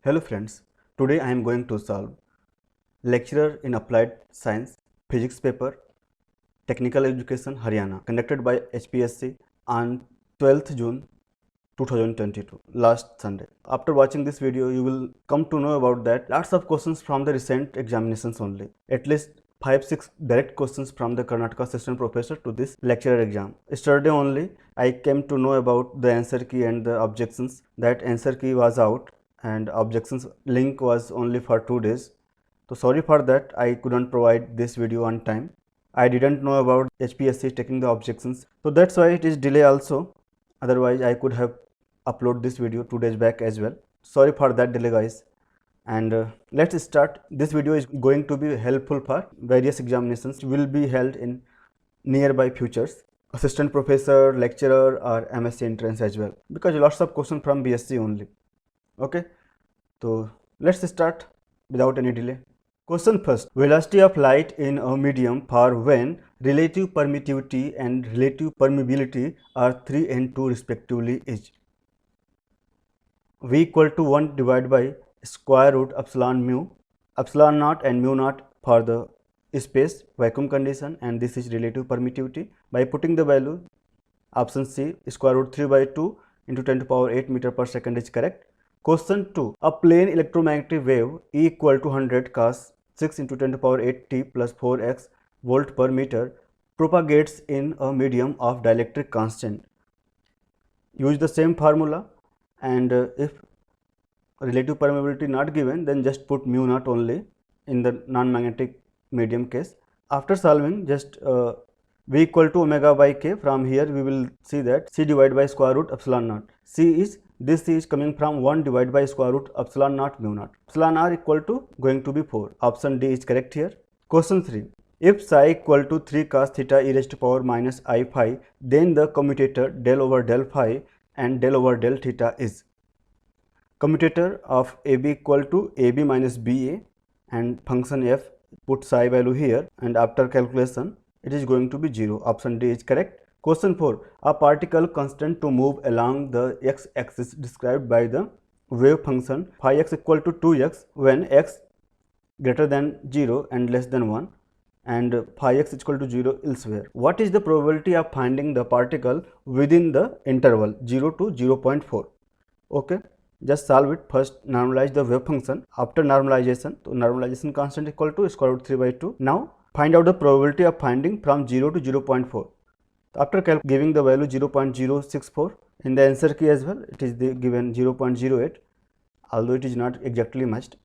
Hello friends, today I am going to solve lecturer in applied science physics paper technical education Haryana conducted by HPSC on 12th June 2022 last Sunday. After watching this video you will come to know about that lots of questions from the recent examinations only, at least 5-6 direct questions from the Karnataka assistant professor to this lecturer exam. Yesterday only I came to know about the answer key and the objections. That answer key was out and objections link was only for 2 days. So sorry for that, I couldn't provide this video on time. I didn't know about HPSC taking the objections, so that's why it is delay also. Otherwise I could have upload this video 2 days back as well. Sorry for that delay guys. And let's start. This video is going to be helpful for various examinations will be held in nearby futures, assistant professor, lecturer or MSc entrance as well, because lots of questions from BSc only. Okay, so let's start without any delay. Question first. Velocity of light in a medium for when relative permittivity and relative permeability are 3 and 2 respectively is V equal to 1 divided by square root epsilon mu, epsilon naught and mu naught for the space vacuum condition, and this is relative permittivity. By putting the value, option C, square root 3 by 2 into 10 to the power 8 meter per second is correct. Question 2. A plane electromagnetic wave E equal to 100 cos 6 into 10 to the power 8 t plus 4x volt per meter propagates in a medium of dielectric constant. Use the same formula, and if relative permeability not given, then just put mu naught only in the non-magnetic medium case. After solving, just V equal to omega by k. From here we will see that C divided by square root epsilon naught. This C is coming from 1 divided by square root epsilon naught mu naught. Epsilon r equal to going to be 4. Option D is correct here. Question 3. If psi equal to 3 cos theta e raised to power minus I phi, then the commutator del over del phi and del over del theta is. Commutator of AB equal to AB minus BA and function f, put psi value here, and after calculation it is going to be 0. Option D is correct. Question 4. A particle constant to move along the x-axis described by the wave function phi x equal to 2x when x greater than 0 and less than 1 and phi x equal to 0 elsewhere. What is the probability of finding the particle within the interval 0 to 0.4? Okay, just solve it. First normalize the wave function. After normalization, so normalization constant equal to square root 3 by 2. Now find out the probability of finding from 0 to 0.4. After giving the value 0.064 in the answer key as well, it is given 0.08, although it is not exactly matched.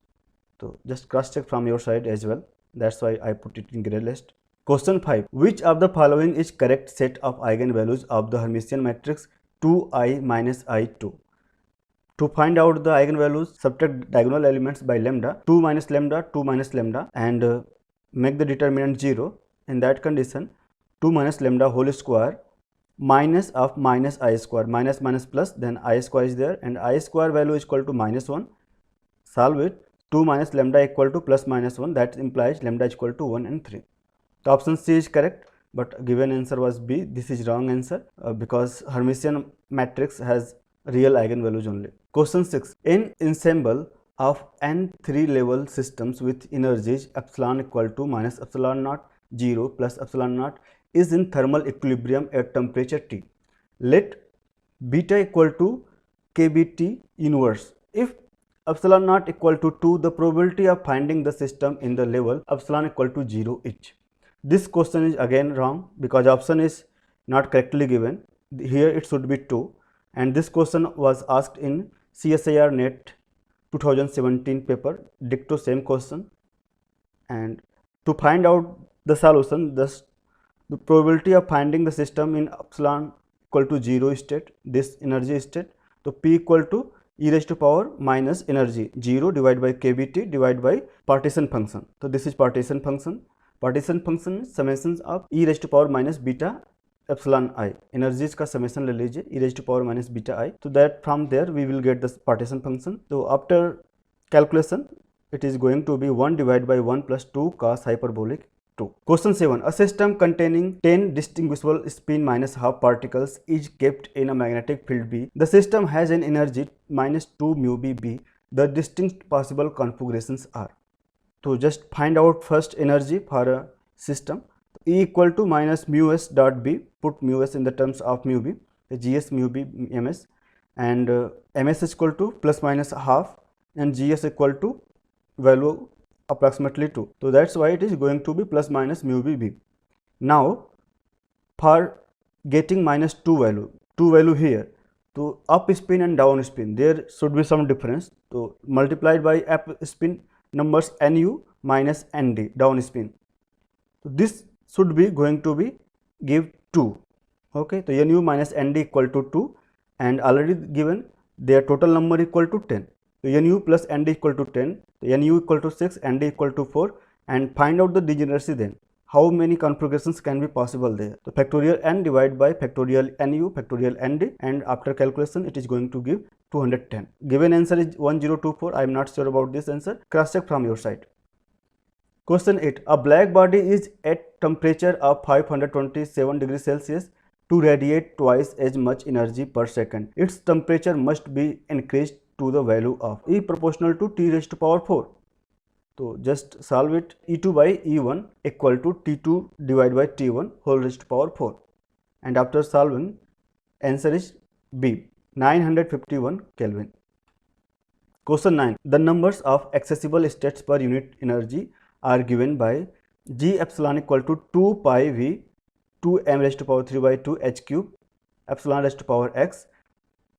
So just cross check from your side as well. That's why I put it in gray list. Question 5. Which of the following is correct set of eigenvalues of the Hermitian matrix 2i minus i2? To find out the eigenvalues, subtract diagonal elements by lambda, 2 minus lambda, and make the determinant 0. In that condition, 2 minus lambda whole square minus of minus I square, minus minus plus, then I square is there, and I square value is equal to minus 1. Solve it. 2 minus lambda equal to plus minus 1, that implies lambda is equal to 1 and 3. The option C is correct, but given answer was B. This is wrong answer because Hermitian matrix has real eigenvalues only. Question 6. In ensemble of n 3-level systems with energies epsilon equal to minus epsilon naught 0 plus epsilon naught is in thermal equilibrium at temperature T. Let beta equal to kBT inverse. If epsilon naught equal to 2, the probability of finding the system in the level epsilon equal to 0 each. This question is again wrong because option is not correctly given. Here it should be 2, and this question was asked in CSIR NET 2017 paper, dicto same question. And to find out the solution, the probability of finding the system in epsilon equal to 0 state, this energy state, so P equal to e raised to power minus energy 0 divided by kBT divided by partition function. So this is partition function. Partition function summation of e raised to power minus beta epsilon I. Energies का summation ले लीजिए e raised to power minus beta I. So that from there we will get the partition function. So after calculation, it is going to be 1 divided by 1 plus 2 cos hyperbolic 2. Question 7. A system containing 10 distinguishable spin minus half particles is kept in a magnetic field B. The system has an energy minus 2 mu B. the distinct possible configurations are. So just find out first energy for a system. E equal to minus mu s dot b, put mu s in the terms of mu b, gs mu b ms, and ms is equal to plus minus half, and gs equal to value approximately 2. So that's why it is going to be plus minus mu b b. Now for getting minus 2 value here, to up spin and down spin there should be some difference. So multiplied by up spin numbers nu minus nd down spin. So this should be going to be give 2. Okay, so nu minus nd equal to 2, and already given their total number equal to 10. So nu plus nd equal to 10, so nu equal to 6, nd equal to 4, and find out the degeneracy then. How many configurations can be possible there? So factorial n divided by factorial nu factorial nd, and after calculation it is going to give 210. Given answer is 1024. I am not sure about this answer. Cross check from your side. Question 8. A black body is at temperature of 527 degrees Celsius to radiate twice as much energy per second. Its temperature must be increased to the value of E proportional to T raised to power 4. So just solve it. E2 by E1 equal to T2 divided by T1 whole raised to power 4. And after solving, answer is B, 951 Kelvin. Question 9. The numbers of accessible states per unit energy are given by G epsilon equal to 2 pi V 2 m raised to power 3 by 2 h cube epsilon raised to power x.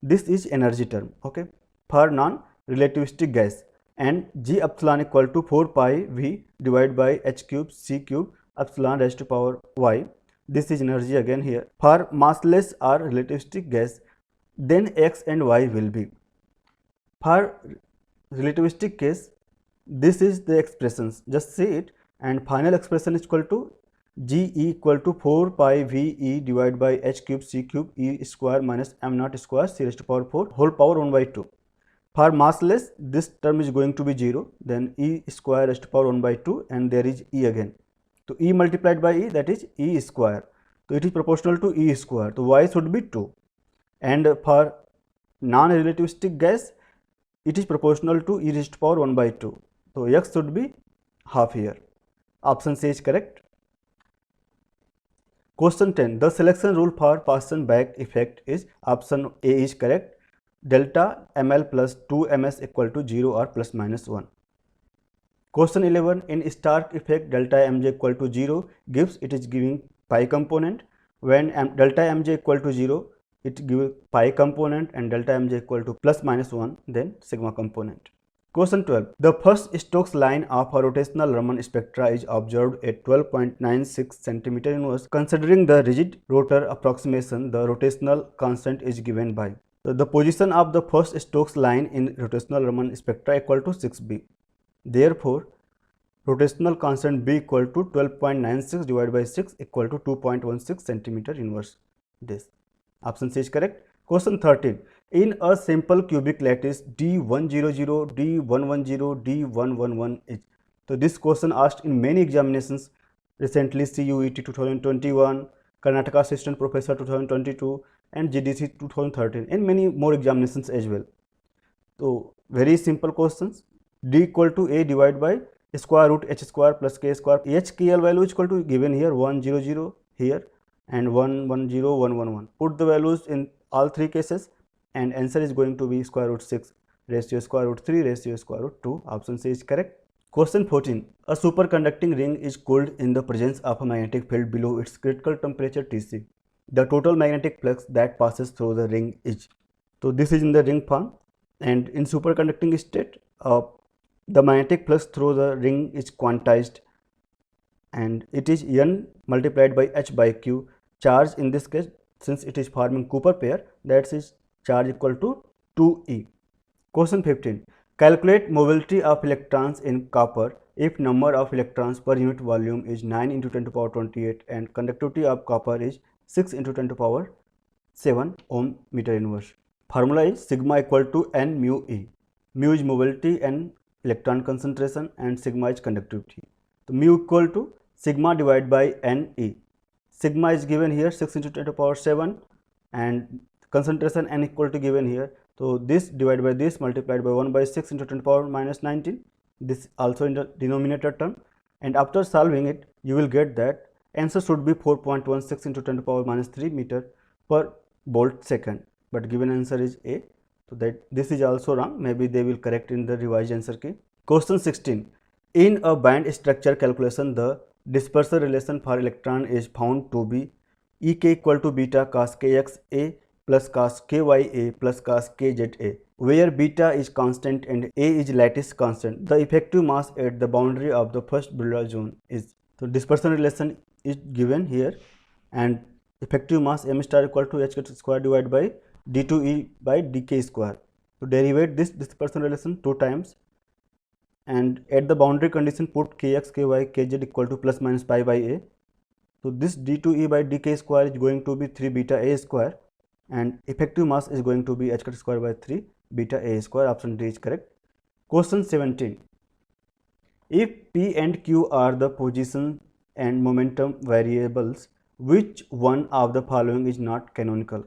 This is energy term, okay, for non-relativistic gas, and G epsilon equal to 4 pi V divided by h cube c cube epsilon raised to power y. This is energy again here. For massless or relativistic gas, then x and y will be. For relativistic case, this is the expressions, just see it, and final expression is equal to G equal to 4 pi V E divided by h cube c cube E square minus m naught square c raised to power 4 whole power 1 by 2. For massless, this term is going to be 0, then E square raised to power 1 by 2, and there is E again. So E multiplied by E, that is E square. So it is proportional to E square. So Y should be 2. And for non-relativistic gas, it is proportional to E raised to power 1 by 2. So X should be half here. Option C is correct. Question 10. The selection rule for Paschen-Back effect is option A is correct. Delta ml plus 2 ms equal to 0 or plus minus 1. Question 11. In Stark effect, delta mj equal to 0 gives, it is giving pi component. When delta mj equal to 0, it gives pi component, and delta mj equal to plus minus 1, then sigma component. Question 12. The first Stokes line of a rotational Raman spectra is observed at 12.96 cm inverse. Considering the rigid rotor approximation, the rotational constant is given by. So the position of the first Stokes line in rotational Raman spectra equal to 6b. Therefore, rotational constant B equal to 12.96 divided by 6 equal to 2.16 cm inverse. This option C is correct. Question 13. In a simple cubic lattice D100, D110, D111 is. So this question asked in many examinations recently, CUET 2021, Karnataka Assistant Professor 2022, and GDC 2013, and many more examinations as well. So very simple questions. D equal to A divided by square root h square plus k square. H KL value is equal to given here 100 here and 110, 111. Put the values in all three cases, and answer is going to be square root 6 raised to square root 3 raised to square root 2. Option C is correct. Question 14. A superconducting ring is cooled in the presence of a magnetic field below its critical temperature Tc. The total magnetic flux that passes through the ring is. So this is in the ring form, and in superconducting state, the magnetic flux through the ring is quantized, and it is N multiplied by H by Q. Charge in this case, since it is forming Cooper pair, that is charge equal to 2E. Question 15. Calculate mobility of electrons in copper if number of electrons per unit volume is 9 into 10 to the power 28 and conductivity of copper is 6 into 10 to the power 7 ohm meter inverse. Formula is sigma equal to N mu E. Mu is mobility and electron concentration, and sigma is conductivity. So mu equal to sigma divided by Ne. Sigma is given here 6 into 10 to the power 7, and concentration N equal to given here. So this divided by this multiplied by 1 by 6 into 10 to the power minus 19, this also in the denominator term, and after solving it you will get that answer should be 4.16 into 10 to the power minus 3 meter per volt second, but given answer is A, so that this is also wrong, maybe they will correct in the revised answer key. Question 16. In a band structure calculation, the dispersal relation for electron is found to be Ek equal to beta cos kx a plus cos ky a plus cos kz a, where beta is constant and a is lattice constant. The effective mass at the boundary of the first Brillouin zone is. So dispersion relation is given here, and effective mass m star equal to h square divided by d2e by dk square. So derivate this dispersion relation 2 times, and at the boundary condition put kx, ky, kz equal to plus minus pi by a. So this d2e by dk square is going to be 3 beta a square, and effective mass is going to be h square by 3 beta a square. Option D is correct. Question 17. If p and q are the position and momentum variables, which one of the following is not canonical?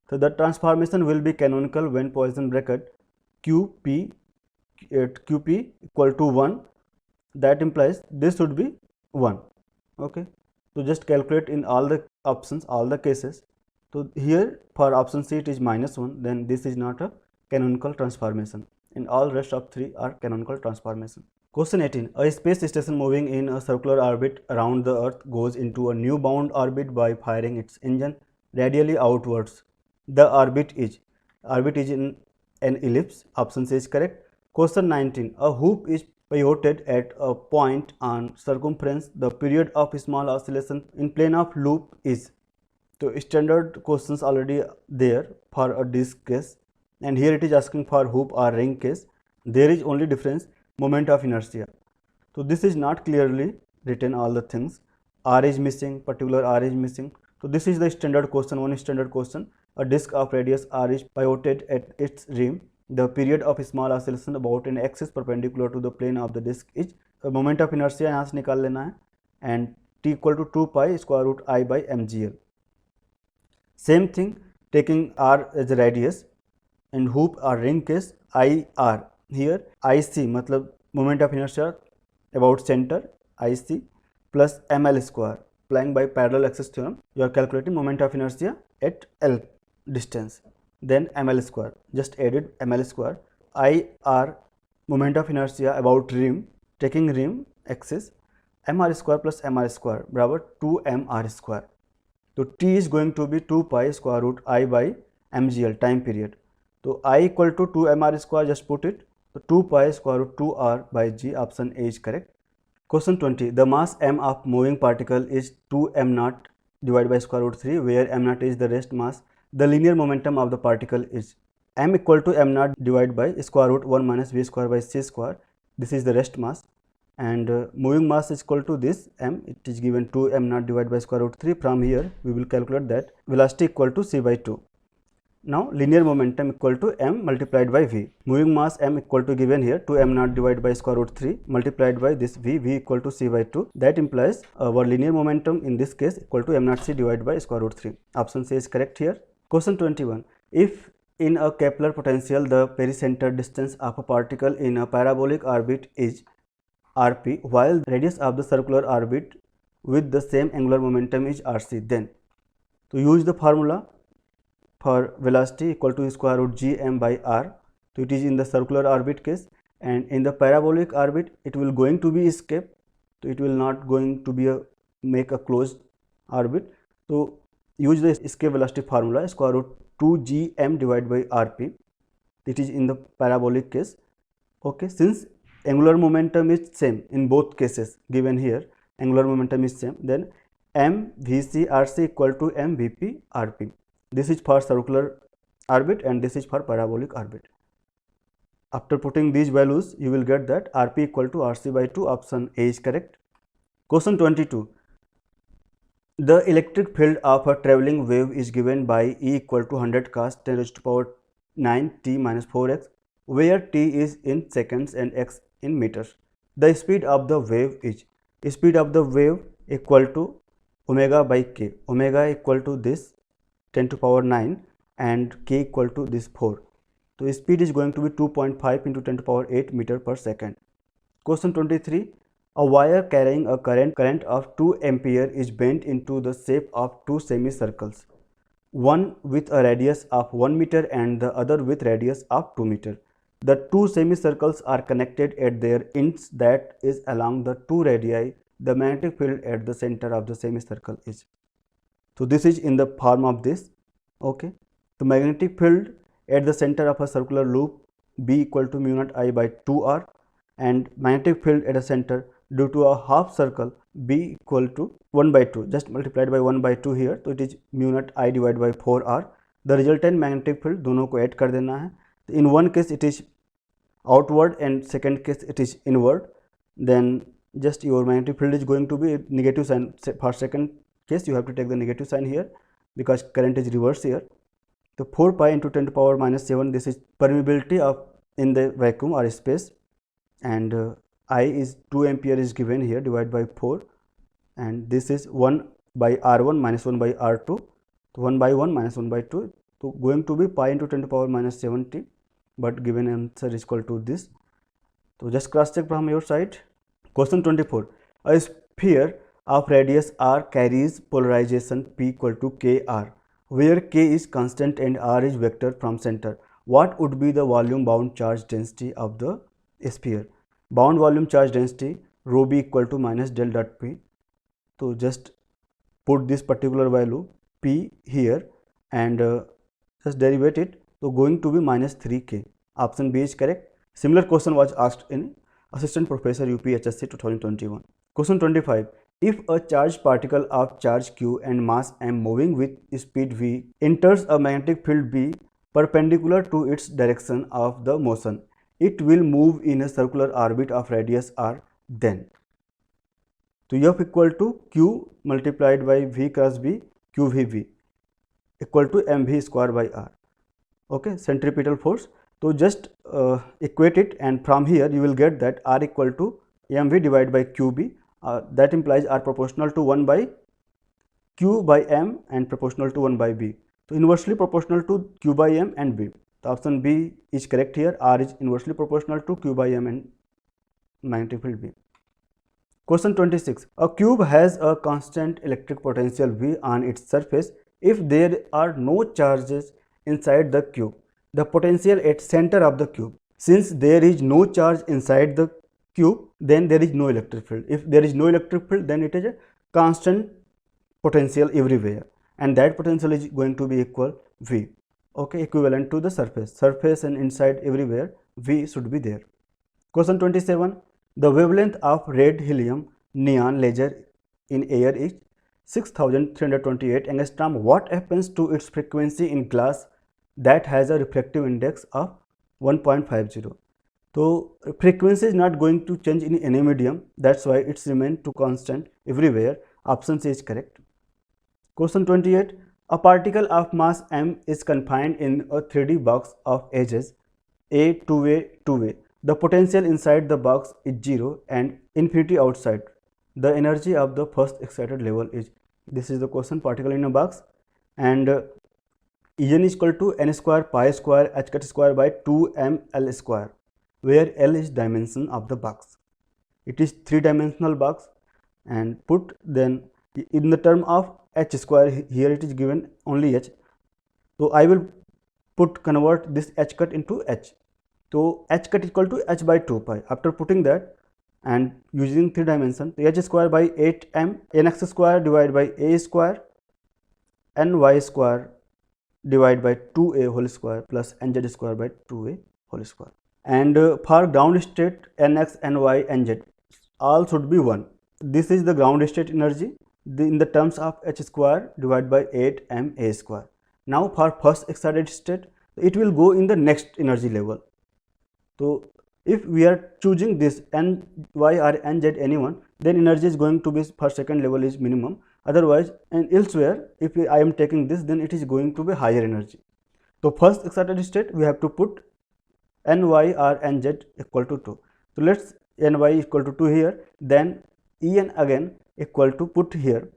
So the transformation will be canonical when Poisson bracket qp equal to 1, that implies this should be 1. Okay, so just calculate in all the options, all the cases. So here for option C it is -1, then this is not a canonical transformation. In all rest of 3 are canonical transformation. Question 18. A space station moving in a circular orbit around the earth goes into a new bound orbit by firing its engine radially outwards. The orbit is in an ellipse. Option C is correct. Question 19. A hoop is pivoted at a point on circumference. The period of small oscillation in plane of loop is. So standard questions already there for a disk case, and here it is asking for hoop or ring case. There is only difference, moment of inertia. So this is not clearly written, all the things. R is missing, particular R is missing. So this is the standard question, one standard question. A disk of radius R is pivoted at its rim. The period of small oscillation about an axis perpendicular to the plane of the disk is. Moment of inertia यहाँ से निकाल लेना है, and t equal to 2 pi square root I by mgl. Same thing, taking R as a radius and hoop or ring case IR. Here IC मतलब moment of inertia about center IC plus ml square. Applying by parallel axis theorem, you are calculating moment of inertia at L distance. Then ml square, just added ml square. IR moment of inertia about rim, taking rim axis, mr square plus mr square बराबर 2mr square. तो t is going to be 2 pi square root I by mgl time period. तो I equal to 2mr square, just put it. So 2 pi square root 2r by g. Option A is correct. Question 20. The mass m of moving particle is 2m naught divided by square root 3, where m naught is the rest mass. The linear momentum of the particle is m equal to m naught divided by square root 1 minus v square by c square. This is the rest mass, and moving mass is equal to this m. It is given 2 m naught divided by square root 3. From here we will calculate that velocity equal to c by 2. Now linear momentum equal to m multiplied by v. Moving mass m equal to given here 2 m naught divided by square root 3 multiplied by this v equal to c by 2. That implies our linear momentum in this case equal to m naught c divided by square root 3. Option C is correct here. Question 21. If in a Kepler potential the pericenter distance of a particle in a parabolic orbit is rp, while the radius of the circular orbit with the same angular momentum is rc, then to use the formula for velocity equal to square root gm by r. So it is in the circular orbit case, and in the parabolic orbit it will going to be escape, so it will not going to be make a closed orbit. So use the escape velocity formula square root 2 gm divided by rp. It is in the parabolic case. Okay, since angular momentum is same in both cases given here, angular momentum is same, then m vc rc equal to m vp rp. This is for circular orbit and this is for parabolic orbit. After putting these values, you will get that rp equal to rc by 2. Option A is correct. Question 22. The electric field of a travelling wave is given by E equal to 100 cos 10 raised to power 9 t minus 4x, where t is in seconds and x in meters. The speed of the wave is equal to omega by k. Omega equal to this 10 to power 9 and k equal to this 4. So speed is going to be 2.5 into 10 to power 8 meter per second. Question 23. A wire carrying a current of 2 ampere is bent into the shape of two semicircles, one with a radius of 1 meter and the other with radius of 2 meter. The two semicircles are connected at their ends, that is along the two radii. The magnetic field at the center of the semicircle is. So this is in the form of this. Okay. The magnetic field at the center of a circular loop B equal to mu naught I by 2R, and magnetic field at the center due to a half circle B equal to 1 by 2, just multiplied by 1 by 2 here, so it is mu naught I divided by 4R. The resultant magnetic field दोनों को add कर देना है. In one case it is outward and second case it is inward, then just your magnetic field is going to be negative sign. For second case you have to take the negative sign here because current is reverse here. So 4 pi into 10 to power minus 7, this is permeability of in the vacuum or space, and I is 2 ampere is given here, divided by 4, and this is 1 by R1 minus 1 by R2, so 1 by 1 minus 1 by 2, so going to be pi into 10 to power minus 70, but given answer is equal to this. So just cross check from your side. Question 24. A sphere of radius r carries polarization P equal to kr, where k is constant and r is vector from center. What would be the volume bound charge density of the sphere? Bound volume charge density rho b equal to minus del dot p. So just put this particular value p here and just derivate it. So going to be minus 3k. Option B is correct. Similar question was asked in Assistant Professor UPHSC 2021. Question 25. If a charged particle of charge q and mass m moving with speed v enters a magnetic field B perpendicular to its direction of the motion, it will move in a circular orbit of radius r, then. So F equal to q multiplied by v cross b, qvv equal to mv square by r. Okay, centripetal force. So just equate it, and from here you will get that r equal to mv divided by qb. That implies r proportional to 1 by q by m and proportional to 1 by b. So inversely proportional to q by m and b. So option B is correct here. R is inversely proportional to q by m and magnetic field B. Question 26. A cube has a constant electric potential V on its surface. If there are no charges inside the cube, the potential at center of the cube. Since there is no charge inside the cube, then there is no electric field. If there is no electric field, then it is a constant potential everywhere, and that potential is going to be equal V. Okay, equivalent to the surface and inside everywhere V should be there. Question 27. The wavelength of red helium neon laser in air is 6328 angstrom. What happens to its frequency in glass that has a refractive index of 1.50? So frequency is not going to change in any medium, that's why it's remain to constant everywhere. Option C is correct. Question 28. A particle of mass m is confined in a 3D box of edges A, 2A, 2A. The potential inside the box is 0 and infinity outside. The energy of the first excited level is, this is the question, particle in a box, and En is equal to n square pi square h cut square by 2m l square, where L is dimension of the box. It is 3-dimensional box, and put then in the term of h square, here it is given only h. So I will convert this h cut into h. So h cut equal to h by 2 pi. After putting that and using 3 dimension, h square by 8m nx square divided by a square ny square divided by 2a whole square plus nz square by 2a whole square. And for ground state, nx, ny, nz all should be 1. This is the ground state energy in the terms of h square divided by 8m a square. Now for first excited state, it will go in the next energy level. So if we are choosing this ny or nz anyone, then energy is going to be for second level is minimum. Otherwise, and elsewhere, if I am taking this, then it is going to be higher energy. So first excited state, we have to put ny or nz equal to 2. So let's ny equal to 2 here, then en again equal to put here.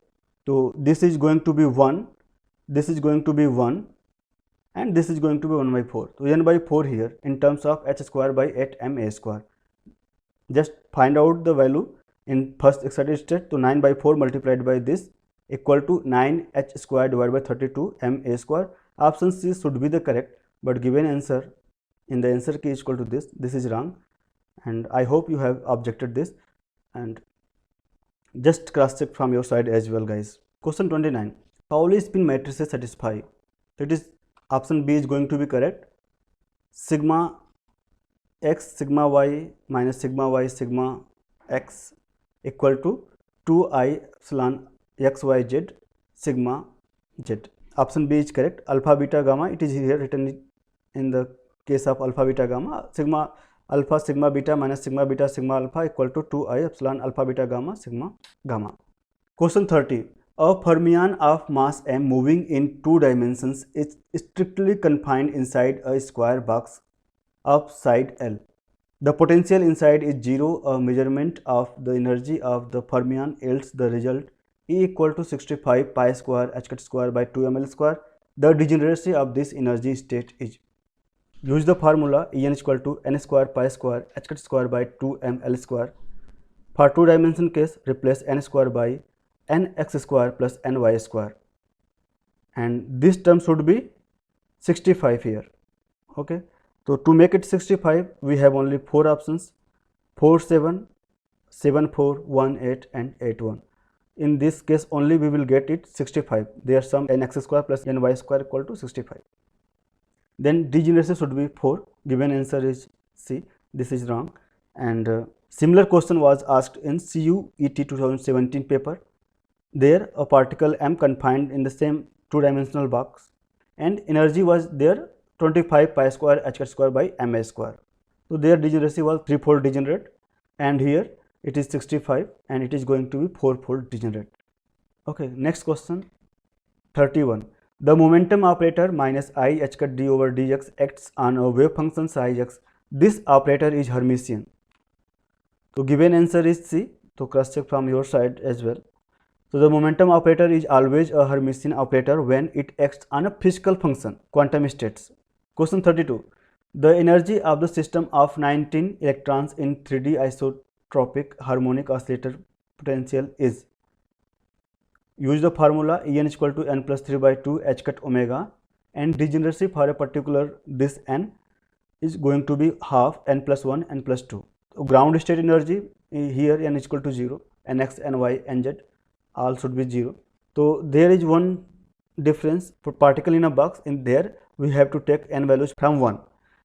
So this is going to be 1, this is going to be 1, and this is going to be 1 by 4. So n by 4 here in terms of h square by 8m a square. Just find out the value in first excited state. So 9 by 4 multiplied by this equal to 9h square divided by 32 m a square. Option C should be the correct, but given answer in the answer key is equal to this. This is wrong, and I hope you have objected this, and just cross check from your side as well, guys. Question 29. Pauli spin matrices satisfy. It is option B is going to be correct. Sigma x sigma y minus sigma y sigma x equal to 2i epsilon x y z sigma z. Option B is correct. Alpha beta gamma, it is here written in the case of alpha beta gamma. Sigma alpha sigma beta minus sigma beta sigma alpha equal to 2i epsilon alpha beta gamma sigma gamma. Question 30. A fermion of mass m moving in 2 dimensions is strictly confined inside a square box of side L. The potential inside is 0. A measurement of the energy of the fermion yields the result E equal to 65 pi square h cut square by 2 ml square. The degeneracy of this energy state is. Use the formula En is equal to n square pi square h cut square by 2 ml square. For 2 dimension case, replace n square by nx square plus ny square, and this term should be 65 here. Okay, so to make it 65 we have only 4 options: 4 7 7 4 1 8 and 8 1. In this case only we will get it 65. There sum nx square plus ny square equal to 65. Then degeneracy should be 4. Given answer is C. This is wrong. And similar question was asked in CUET 2017 paper. There a particle m confined in the same 2-dimensional box, and energy was there 25 pi square h cut square by ma square. So their degeneracy was 3-fold degenerate, and here it is 65 and it is going to be 4-fold degenerate. Okay, next question 31. The momentum operator minus I h cut d over dx acts on a wave function psi x. This operator is Hermitian. So given answer is C. So cross check from your side as well. So the momentum operator is always a Hermitian operator when it acts on a physical function, quantum states. Question 32. The energy of the system of 19 electrons in 3D isotropic harmonic oscillator potential is. Use the formula En is equal to n plus 3 by 2 h cut omega, and degeneracy for a particular this n is going to be half n plus 1 n plus 2. So ground state energy here n is equal to 0, nx, ny, nz all should be 0. So there is one difference. For particle in a box, in there we have to take n values from 1,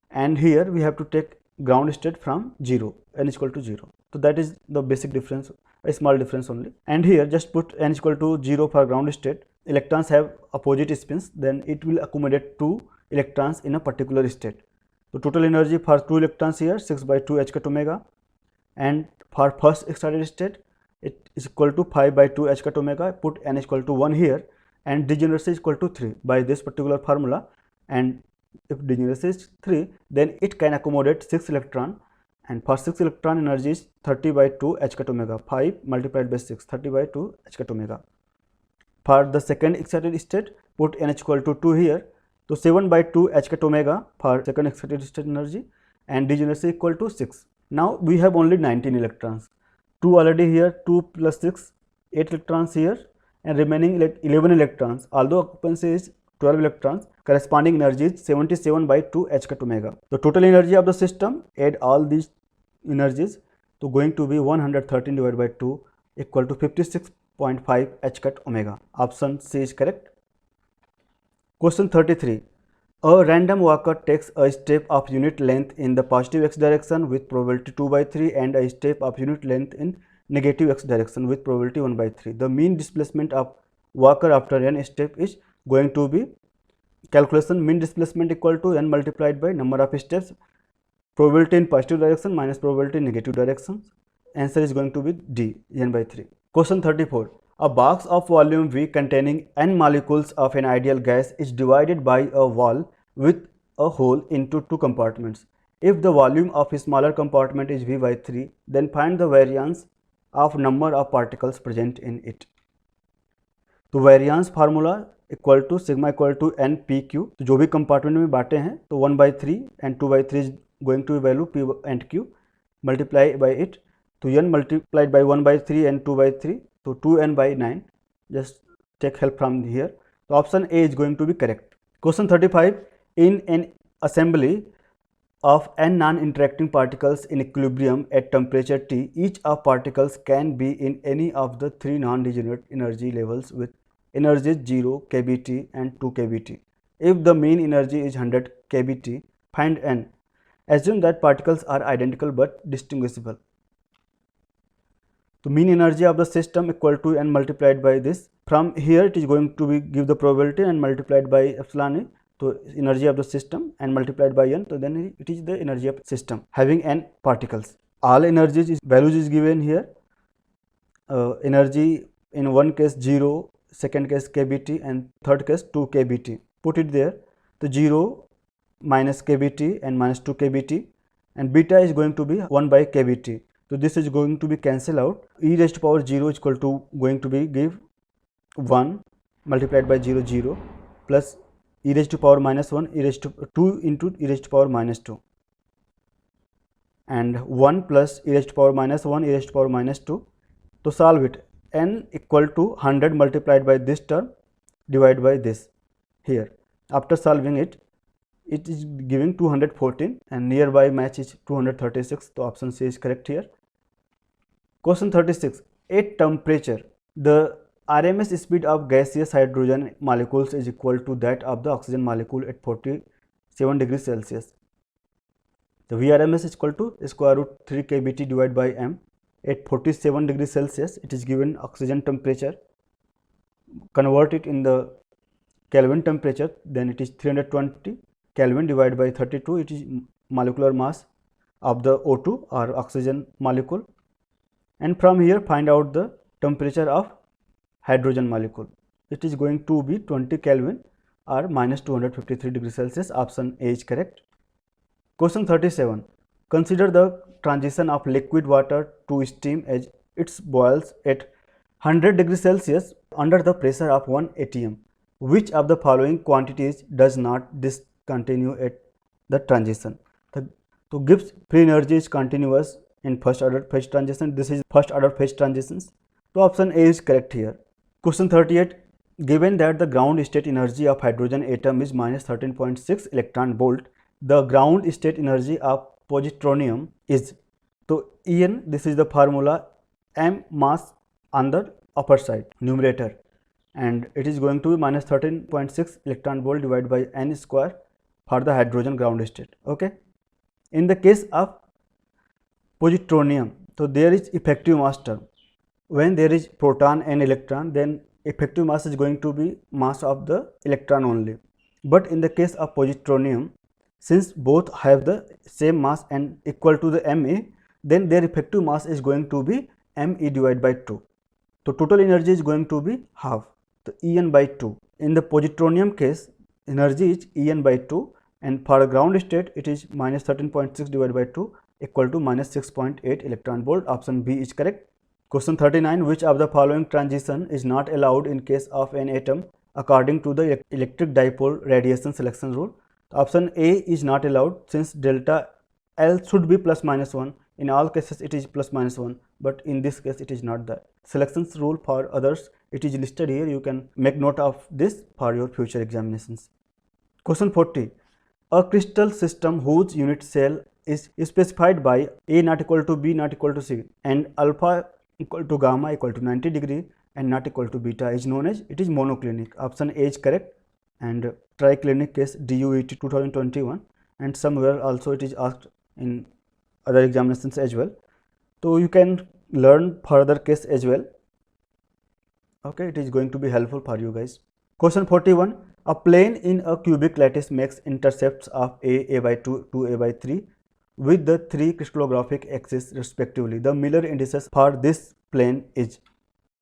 and here we have to take ground state from 0, n is equal to 0. So that is the basic difference, a small difference only. And here just put n is equal to 0 for ground state. Electrons have opposite spins, then it will accommodate 2 electrons in a particular state. So total energy for 2 electrons here 6 by 2 h cut omega, and for first excited state it is equal to 5 by 2 h cut omega. Put n is equal to 1 here, and degeneracy is equal to 3 by this particular formula. And if degeneracy is 3, then it can accommodate 6 electron, and for 6 electron energy is 30 by 2 h cut omega. 5 multiplied by 6, 30 by 2 h cut omega. For the second excited state, put n is equal to 2 here. So 7 by 2 h cut omega for second excited state energy, and degeneracy equal to 6. Now we have only 19 electrons. 2 already here, 2 plus 6, 8 electrons here, and remaining 11 electrons. Although occupancy is 12 electrons, corresponding energy is 77 by 2 h cut omega. The total energy of the system, add all these energies, so going to be 113 divided by 2 equal to 56.5 h cut omega. Option C is correct. Question 33. A random walker takes a step of unit length in the positive x direction with probability 2 by 3 and a step of unit length in negative x direction with probability 1 by 3. The mean displacement of walker after n step is going to be calculation mean displacement equal to n multiplied by number of steps, probability in positive direction minus probability in negative direction. Answer is going to be D, n by 3. Question 34. A box of volume V containing n molecules of an ideal gas is divided by a wall with a hole into 2 compartments. If the volume of a smaller compartment is V by 3, then find the variance of number of particles present in it. तो variance formula equal to sigma equal to N P Q, तो जो भी compartment में बांटे हैं तो 1/3 and 2/3 is going to be value P and Q multiply by it, तो n multiplied by 1/3 and 2/3, तो 2n/9, just take help from here. So option A is going to be correct. Question 35, in an assembly of n non-interacting particles in equilibrium at temperature T, each of particles can be in any of the three non-degenerate energy levels with energies 0 kBt and 2 kBt. If the mean energy is 100 kBt, find n. Assume that particles are identical but distinguishable. So mean energy of the system equal to n multiplied by this. From here it is going to be give the probability and multiplied by epsilon A. So energy of the system and multiplied by n. So then it is the energy of system having n particles. All energies values is given here. Energy in one case 0, second case kBt and third case 2 kBt. Put it there. So 0 minus kBt and minus 2 kBt, and beta is going to be 1/kBt. So this is going to be cancel out. E raised to power 0 is equal to going to be give 1 multiplied by 0 0 plus e raised to power minus 1 e raised to 2 into e raised to power minus 2, and 1 plus e raised to power minus 1 e raised to power minus 2. So solve it. N equal to 100 multiplied by this term divided by this here. After solving it, it is giving 214 and nearby match is 236. So option C is correct here. Question 36. At temperature, the RMS speed of gaseous hydrogen molecules is equal to that of the oxygen molecule at 47 degrees Celsius. The VRMS is equal to square root 3 kBt divided by m. At 47 degrees Celsius, it is given oxygen temperature. Convert it in the Kelvin temperature, then it is 320 Kelvin divided by 32. It is molecular mass of the O2 or oxygen molecule. And from here find out the temperature of hydrogen molecule. It is going to be 20 Kelvin or minus 253 degrees Celsius. Option A is correct. Question 37. Consider the transition of liquid water to steam as it boils at 100 degrees Celsius under the pressure of 1 atm. Which of the following quantities does not discontinue at the transition? So Gibbs free energy is continuous in first order phase transition. This is first order phase transitions. So option A is correct here. Question 38. Given that the ground state energy of hydrogen atom is minus 13.6 electron volt, the ground state energy of positronium is, so En, this is the formula, m mass on the upper side numerator, and it is going to be minus 13.6 electron volt divided by n square for the hydrogen ground state. Okay. In the case of positronium, so there is effective mass term. When there is proton and electron, then effective mass is going to be mass of the electron only. But in the case of positronium, since both have the same mass and equal to the ma, then their effective mass is going to be me divided by 2. So total energy is going to be half, so En by 2. In the positronium case, energy is En by 2, and for ground state it is minus 13.6 divided by 2 equal to minus 6.8 electron volt. Option B is correct. Question 39. Which of the following transition is not allowed in case of an atom according to the electric dipole radiation selection rule? Option A is not allowed, since delta L should be plus minus 1. In all cases it is plus minus 1, but in this case it is not the selection rule. For others it is listed here. You can make note of this for your future examinations. Question 40. A crystal system whose unit cell is specified by A not equal to B not equal to C and alpha equal to gamma equal to 90 degree and not equal to beta is known as, it is monoclinic. Option A is correct. And triclinic case DUET 2021, and somewhere also it is asked in other examinations as well. So you can learn further case as well. Okay, it is going to be helpful for you guys. Question 41. A plane in a cubic lattice makes intercepts of a by 2, a by 3 with the 3 crystallographic axes respectively. The Miller indices for this plane is,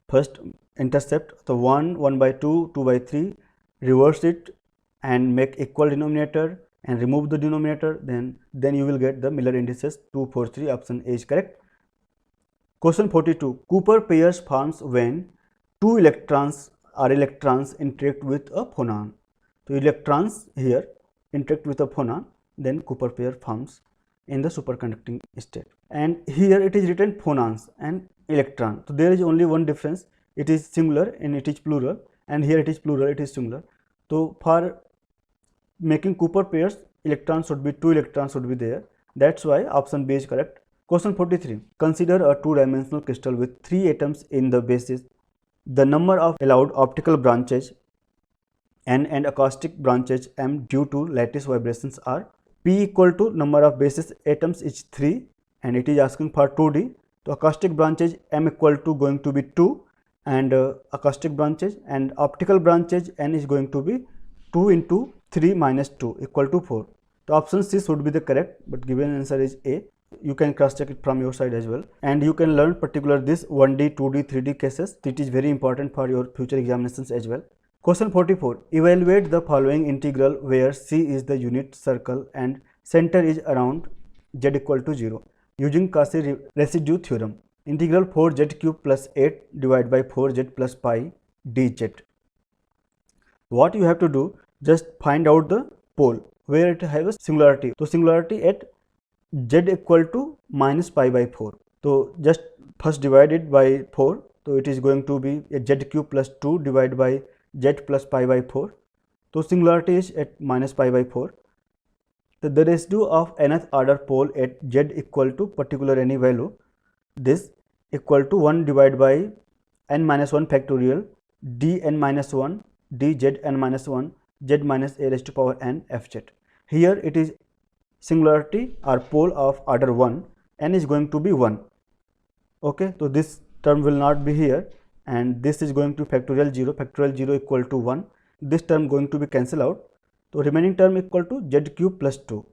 first intercept, so 1, 1 by 2, 2 by 3, reverse it and make equal denominator and remove the denominator, then you will get the Miller indices 2, 4, 3. Option A is correct. Question 42. Cooper pairs forms when 2 electrons are electrons interact with a phonon. So electrons here interact with a phonon, then Cooper pair forms in the superconducting state. And here it is written phonons and electron. So there is only one difference. It is singular and it is plural, and here it is plural, it is singular. So for making Cooper pairs, electrons should be 2 electrons should be there. That's why option B is correct. Question 43. Consider a two-dimensional crystal with 3 atoms in the basis. The number of allowed optical branches N and acoustic branches M due to lattice vibrations are P equal to number of basis atoms is 3 and it is asking for 2D. So acoustic branches M equal to going to be 2 and acoustic branches, and optical branches N is going to be 2 into 3 minus 2 equal to 4. So option C should be the correct, but given answer is A. You can cross check it from your side as well, and you can learn particular this 1D, 2D, 3D cases. It is very important for your future examinations as well. Question 44. Evaluate the following integral where C is the unit circle and center is around z equal to 0 using Cauchy residue theorem. Integral 4z cube plus 8 divided by 4z plus pi dz. What you have to do, just find out the pole where it has a singularity. So singularity at z equal to minus pi by 4. So just first divide it by 4. So it is going to be a z cube plus 2 divided by z plus pi by 4. So singularity is at minus pi by 4. So the residue of nth order pole at z equal to particular any value, this equal to 1 divided by n minus 1 factorial dn minus 1 dz n minus 1 z minus a raised to power n fz. Here it is singularity or pole of order 1, n is going to be 1. Okay, so this term will not be here, and this is going to factorial 0 equal to 1. This term going to be cancelled out. So remaining term equal to z cube plus 2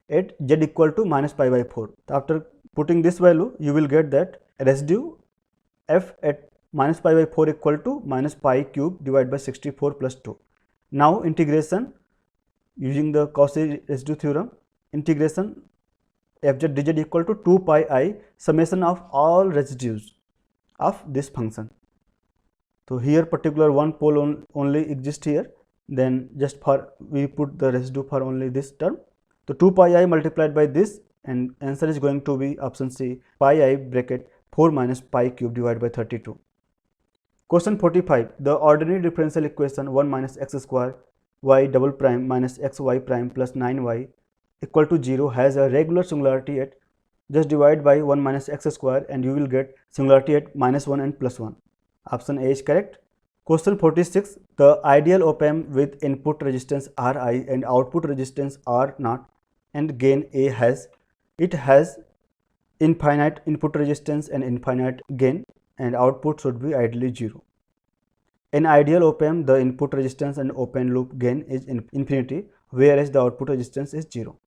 at z equal to minus pi by 4. So after putting this value, you will get that residue f at minus pi by 4 equal to minus pi cube divided by 64 plus 2. Now integration using the Cauchy residue theorem, integration fz dz equal to 2 pi I summation of all residues of this function. So here particular one pole only exists here, then just for we put the residue for only this term. So 2 pi I multiplied by this, and answer is going to be option C, pi I bracket 4 minus pi cube divided by 32. Question 45. The ordinary differential equation 1 minus x square y double prime minus xy prime plus 9y equal to 0 has a regular singularity at, just divide by 1 minus x square and you will get singularity at minus 1 and plus 1. Option A is correct. Question 46. The ideal op-amp with input resistance Ri and output resistance R naught and gain A has infinite input resistance and infinite gain, and output should be ideally 0. In ideal op-amp, the input resistance and open loop gain is infinity, whereas the output resistance is 0.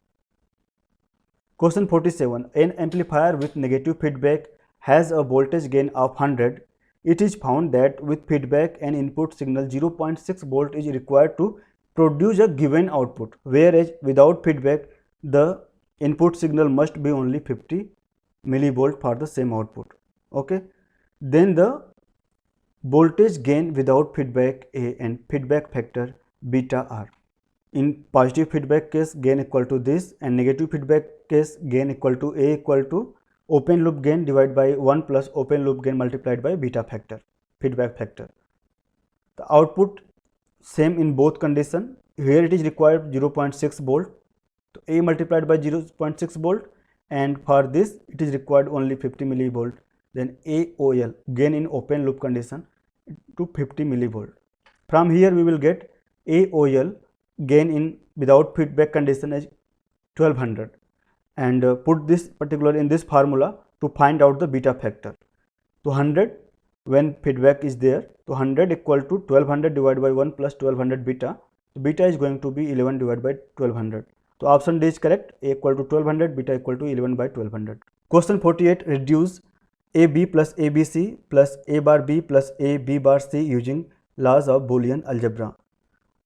Question 47. An amplifier with negative feedback has a voltage gain of 100. It is found that with feedback an input signal 0.6 volt is required to produce a given output, whereas without feedback the input signal must be only 50 millivolt for the same output. Okay, then the voltage gain without feedback A and feedback factor beta R. In positive feedback case, gain equal to this, and negative feedback case, gain equal to A equal to open loop gain divided by 1 plus open loop gain multiplied by beta factor, feedback factor. The output same in both condition. Here it is required 0.6 volt, so A multiplied by 0.6 volt, and for this it is required only 50 millivolt. Then AOL gain in open loop condition to 50 millivolt. From here we will get AOL gain in without feedback condition as 1200, and put this particular in this formula to find out the beta factor. So 100 when feedback is there, so 100 equal to 1200 divided by 1 plus 1200 beta. So beta is going to be 11 divided by 1200. So option D is correct. A equal to 1200, beta equal to 11 by 1200. Question 48. Reduce AB plus ABC plus A bar B plus A B bar C using laws of Boolean algebra.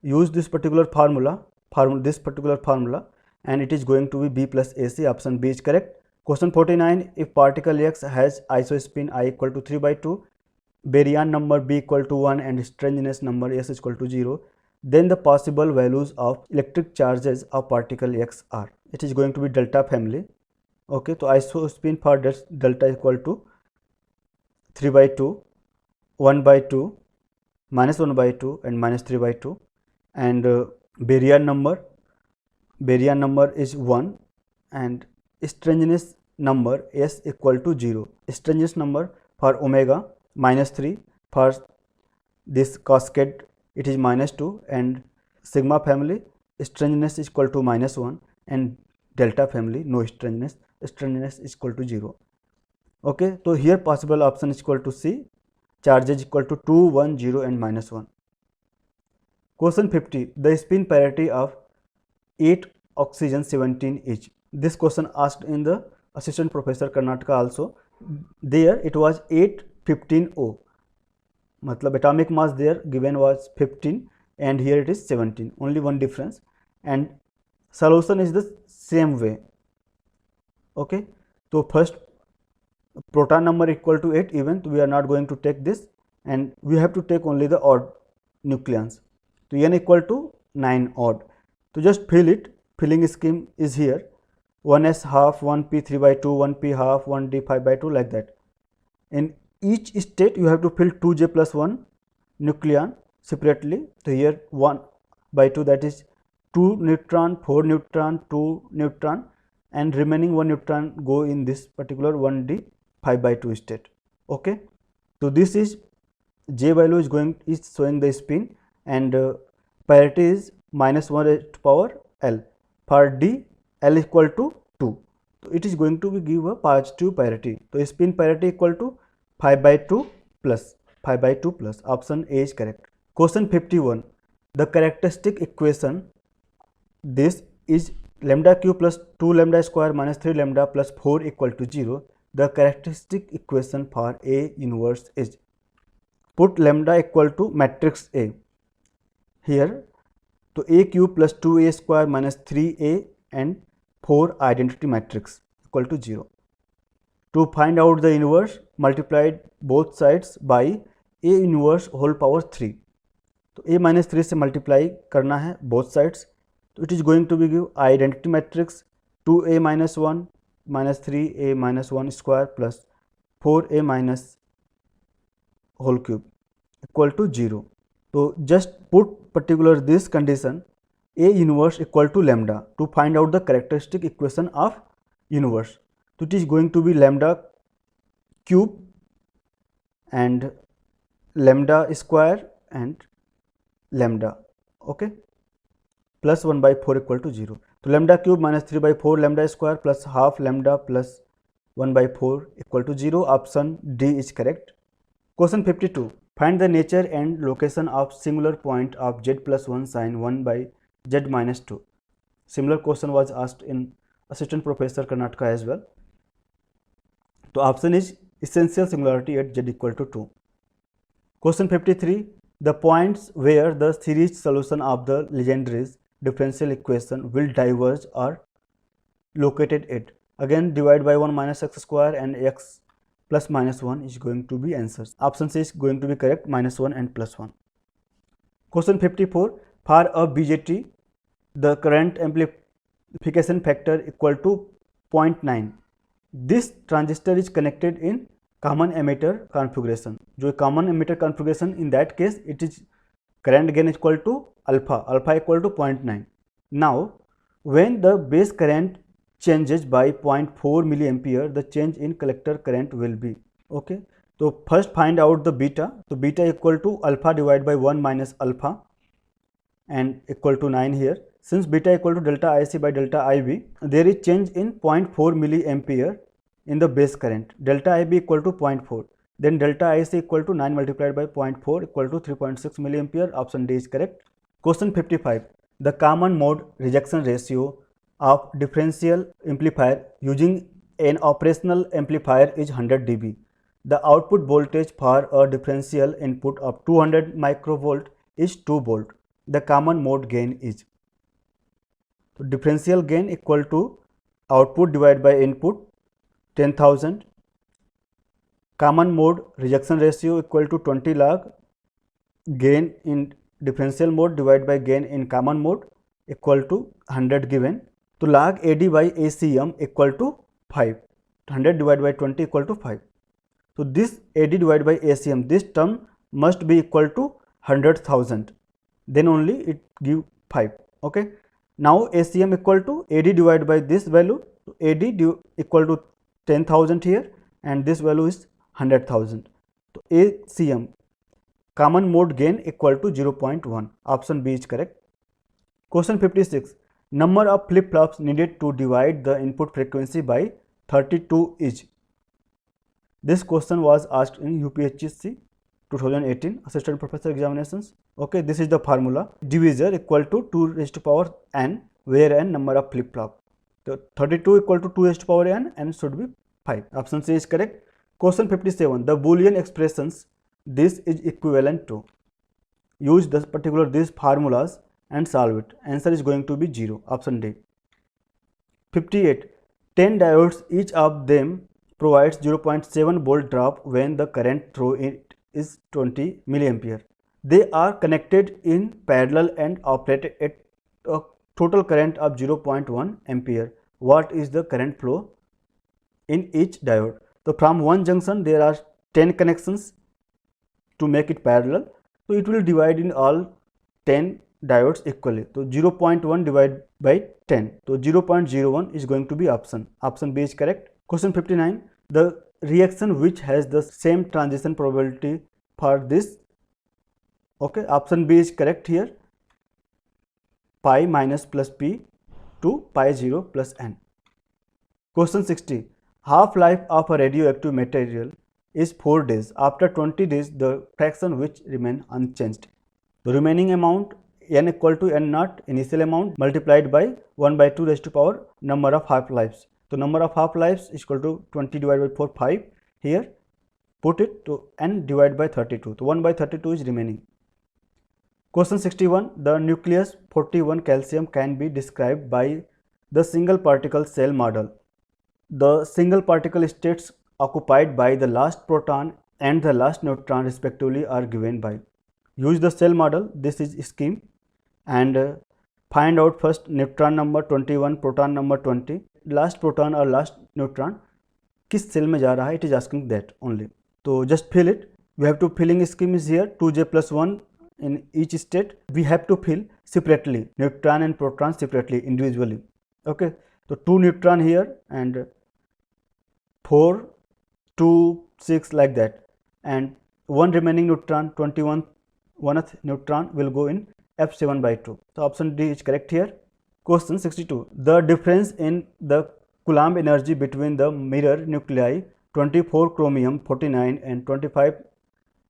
Use this particular formula, and it is going to be B plus AC. Option B is correct. Question 49. If particle X has isospin I equal to 3 by 2, baryon number B equal to 1 and strangeness number S equal to 0, then the possible values of electric charges of particle X are. It is going to be delta family. Okay, so isospin for delta equal to 3 by 2, 1 by 2, minus 1 by 2 and minus 3 by 2, and baryon number is 1 and strangeness number S equal to 0. Strangeness number for omega minus 3, for this cascade it is minus 2, and sigma family strangeness is equal to minus 1, and delta family no strangeness is equal to 0. Okay, so here possible option is equal to C, charges equal to 2, 1, 0 and minus 1. Question 50. The spin parity of 8 oxygen 17 each. This question asked in the assistant professor Karnataka also. There it was 815O. Matlab atomic mass there given was 15 and here it is 17. Only one difference, and solution is the same way. Okay, so first proton number equal to 8 even, we are not going to take this, and we have to take only the odd nucleons. So n equal to 9 odd. So just fill it. Filling scheme is here. 1s half, 1p 3 by 2, 1p half, 1d 5 by 2, like that. In each state you have to fill 2j plus 1 nucleon separately. So here 1 by 2, that is 2 neutron, 4 neutron, 2 neutron, and remaining 1 neutron go in this particular 1d 5 by 2 state. Okay, so this is J value is showing the spin, and parity is minus 1 raised to power L. For D, L equal to 2. So it is going to give a positive parity. So spin parity equal to 5 by 2 plus 5 by 2 plus. Option A is correct. Question 51. The characteristic equation, this is lambda q plus 2 lambda square minus 3 lambda plus 4 equal to 0. The characteristic equation for A inverse is, put lambda equal to matrix A here. So A cube plus 2A square minus 3A and 4 identity matrix equal to 0. To find out the inverse, multiply both sides by A inverse whole power 3. तो A minus 3 से multiply करना है both sides. So it is going to be give identity matrix 2A minus 1 minus 3A minus 1 square plus 4A minus whole cube equal to 0. So just put particular this condition A inverse equal to lambda to find out the characteristic equation of inverse. So it is going to be lambda cube and lambda square and lambda, okay, plus 1 by 4 equal to 0. So lambda cube minus 3 by 4 lambda square plus half lambda plus 1 by 4 equal to 0. Option D is correct. Question 52. Find the nature and location of singular point of z plus 1 sin 1 by z minus 2. Similar question was asked in assistant professor Karnataka as well. So option is essential singularity at z equal to 2. Question 53. The points where the series solution of the Legendre's differential equation will diverge are located at. Again, divide by 1 minus x square and x plus minus 1 is going to be answers. Option C is going to be correct, minus 1 and plus 1. Question 54. For a BJT, the current amplification factor equal to 0.9. This transistor is connected in common emitter configuration. जो common emitter configuration, in that case it is current gain equal to alpha equal to 0.9. Now when the base current changes by 0.4 milliampere, the change in collector current will be, okay. So first find out the beta. So beta equal to alpha divided by 1 minus alpha and equal to 9 here. Since beta equal to delta IC by delta IB, there is change in 0.4 milliampere in the base current. Delta IB equal to 0.4. Then delta IC equal to 9 multiplied by 0.4 equal to 3.6 milliampere. Option D is correct. Question 55. The common mode rejection ratio of differential amplifier using an operational amplifier is 100 dB. The output voltage for a differential input of 200 microvolt is 2 volt. The common mode gain is. So differential gain equal to output divided by input 10,000 common mode rejection ratio equal to 20 log gain in differential mode divided by gain in common mode equal to 100 given. तो log AD by ACM equal to 5. 100 divided by 20 equal to 5. So this AD divided by ACM, this term must be equal to 100,000. Then only it give 5. Okay. Now ACM equal to AD divided by this value. So AD equal to 10,000 here, and this value is 100,000. So ACM common mode gain equal to 0.1. Option B is correct. Question 56. Number of flip-flops needed to divide the input frequency by 32 is. This question was asked in UPSC 2018 Assistant Professor Examinations. Okay, this is the formula. Divisor equal to 2 raised to power n, where n number of flip-flop. So 32 equal to 2 raised to power n should be 5. Option C is correct. Question 57. The Boolean expressions this is equivalent to. Use these formulas and solve it. Answer is going to be 0. Option D. 58. 10 diodes, each of them provides 0.7 volt drop when the current through it is 20 milliampere. They are connected in parallel and operate at a total current of 0.1 ampere. What is the current flow in each diode? So from one junction there are 10 connections to make it parallel. So it will divide in all 10 diodes equally. So 0.1 divided by 10. So 0.01 is going to be option. Option B is correct. Question 59. The reaction which has the same transition probability for this. Okay, option B is correct here. Pi minus plus P to pi 0 plus n. Question 60. Half-life of a radioactive material is 4 days. After 20 days, the fraction which remain unchanged. The remaining amount n equal to n naught initial amount multiplied by 1 by 2 raised to power number of half-lives. So number of half-lives is equal to 20 divided by 4, 5. Here put it to n divided by 32. So 1 by 32 is remaining. Question 61. The nucleus 41 calcium can be described by the single particle cell model. The single particle states occupied by the last proton and the last neutron respectively are given by. Use the cell model. This is scheme, and find out first neutron number 21, proton number 20. Last proton or last neutron किस cell में जा रहा है, it is asking that only. So just fill it. We have to filling scheme is here, 2j plus 1 in each state. We have to fill separately, neutron and proton separately, individually. Okay, so 2 neutron here and 4, 2, 6 like that, and 1 remaining neutron, 21 1th neutron will go in F7 by 2. So option D is correct here. Question 62. The difference in the Coulomb energy between the mirror nuclei 24 chromium 49 and 25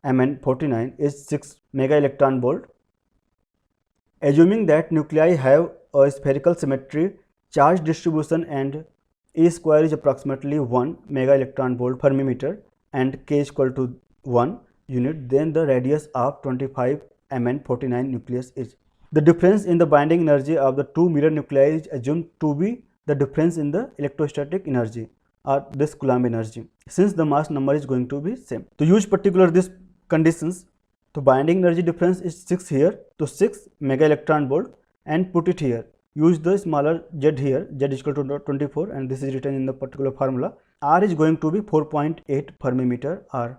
Mn 49 is 6 mega electron volt. Assuming that nuclei have a spherical symmetry, charge distribution, and E square is approximately 1 mega electron volt per millimeter and K is equal to 1 unit, then the radius of 25 Mn 49 nucleus is. The difference in the binding energy of the two mirror nuclei is assumed to be the difference in the electrostatic energy or this Coulomb energy, since the mass number is going to be same. To use particular these conditions, the binding energy difference is 6 here, to 6 mega electron volt, and put it here. Use the smaller z here, z is equal to 24, and this is written in the particular formula. R is going to be 4.8 per millimeter or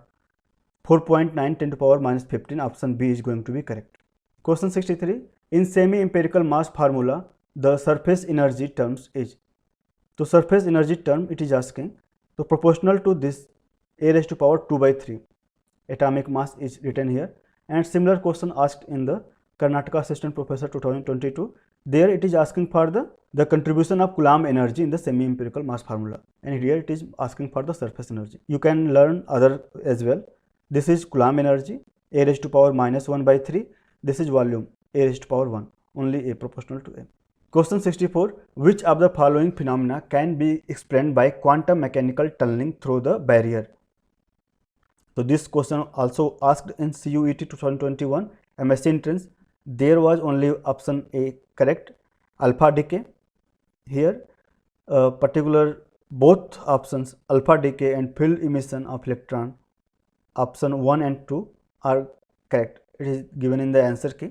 4.9 10 to the power minus 15. Option B is going to be correct. Question 63. In semi-empirical mass formula, the surface energy terms is. So surface energy term it is asking. So proportional to this A raised to power 2 by 3 atomic mass is written here, and similar question asked in the Karnataka Assistant Professor 2022. There it is asking for the contribution of Coulomb energy in the semi-empirical mass formula, and here it is asking for the surface energy. You can learn other as well. This is Coulomb energy, A raised to power minus 1 by 3. This is volume, A raised to power 1, only A proportional to A. Question 64. Which of the following phenomena can be explained by quantum mechanical tunneling through the barrier? So this question also asked in CUET 2021 MSc entrance. There was only option A correct, alpha decay. Here particular both options, alpha decay and field emission of electron, option 1 and 2 are correct. It is given in the answer key.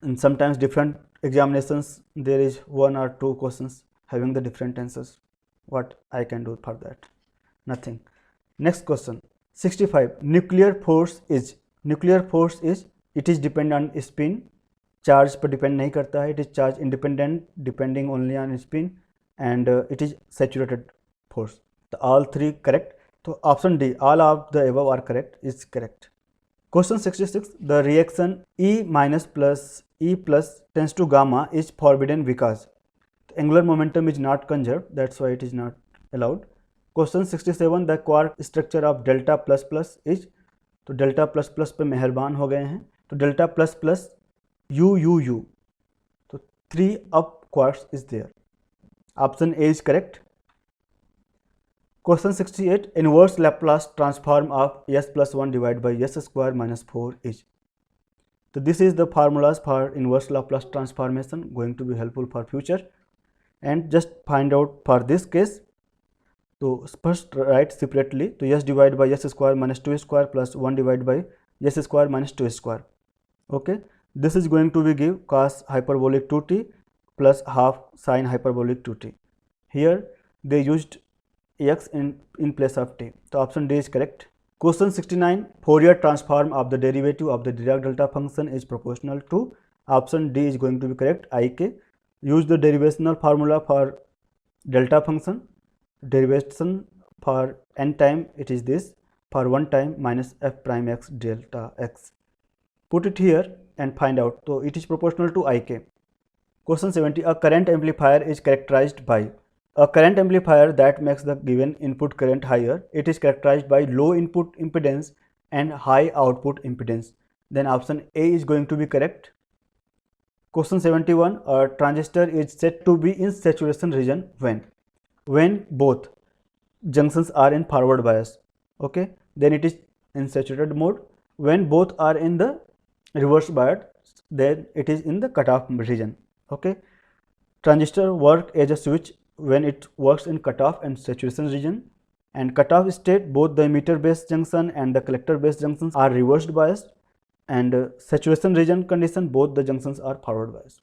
And sometimes different examinations there is 1 or 2 questions having the different answers. What I can do for that? Nothing. Next question 65. Nuclear force is it is dependent on spin. Charge पर depend नहीं करता है. It is charge independent depending only on spin and it is saturated force. तो all 3 correct. तो option D all of the above are correct is correct. Question 66. The reaction E minus plus E plus tends to gamma is forbidden because angular momentum is not conserved, that's why it is not allowed. Question 67. The quark structure of delta plus plus is, तो delta plus plus पे मेहरबान हो गए हैं. तो delta plus plus U, तो 3 up quarks is there. Option A is correct. Question 68. Inverse Laplace transform of s plus 1 divided by s square minus 4 is. So this is the formulas for inverse Laplace transformation, going to be helpful for future. And just find out for this case. So first write separately. So s divided by s square minus 2 square plus 1 divided by s square minus 2 square. Okay. This is going to be give cos hyperbolic 2t plus half sin hyperbolic 2t. Here they used x in place of t. So option D is correct. Question 69. Fourier transform of the derivative of the Dirac delta function is proportional to. Option D is going to be correct. Ik. Use the derivational formula for delta function. Derivation for n time it is this, for 1 time minus f prime x delta x. Put it here and find out. So it is proportional to Ik. Question 70. A current amplifier is characterized by. A current amplifier that makes the given input current higher. It is characterized by low input impedance and high output impedance. Then option A is going to be correct. Question 71. A transistor is said to be in saturation region when both junctions are in forward bias. Okay. Then it is in saturated mode. When both are in the reverse bias, then it is in the cutoff region. Okay. Transistor work as a switch when it works in cutoff and saturation region. And cutoff state, both the emitter base junction and the collector base junctions are reversed biased, and saturation region condition, both the junctions are forward biased.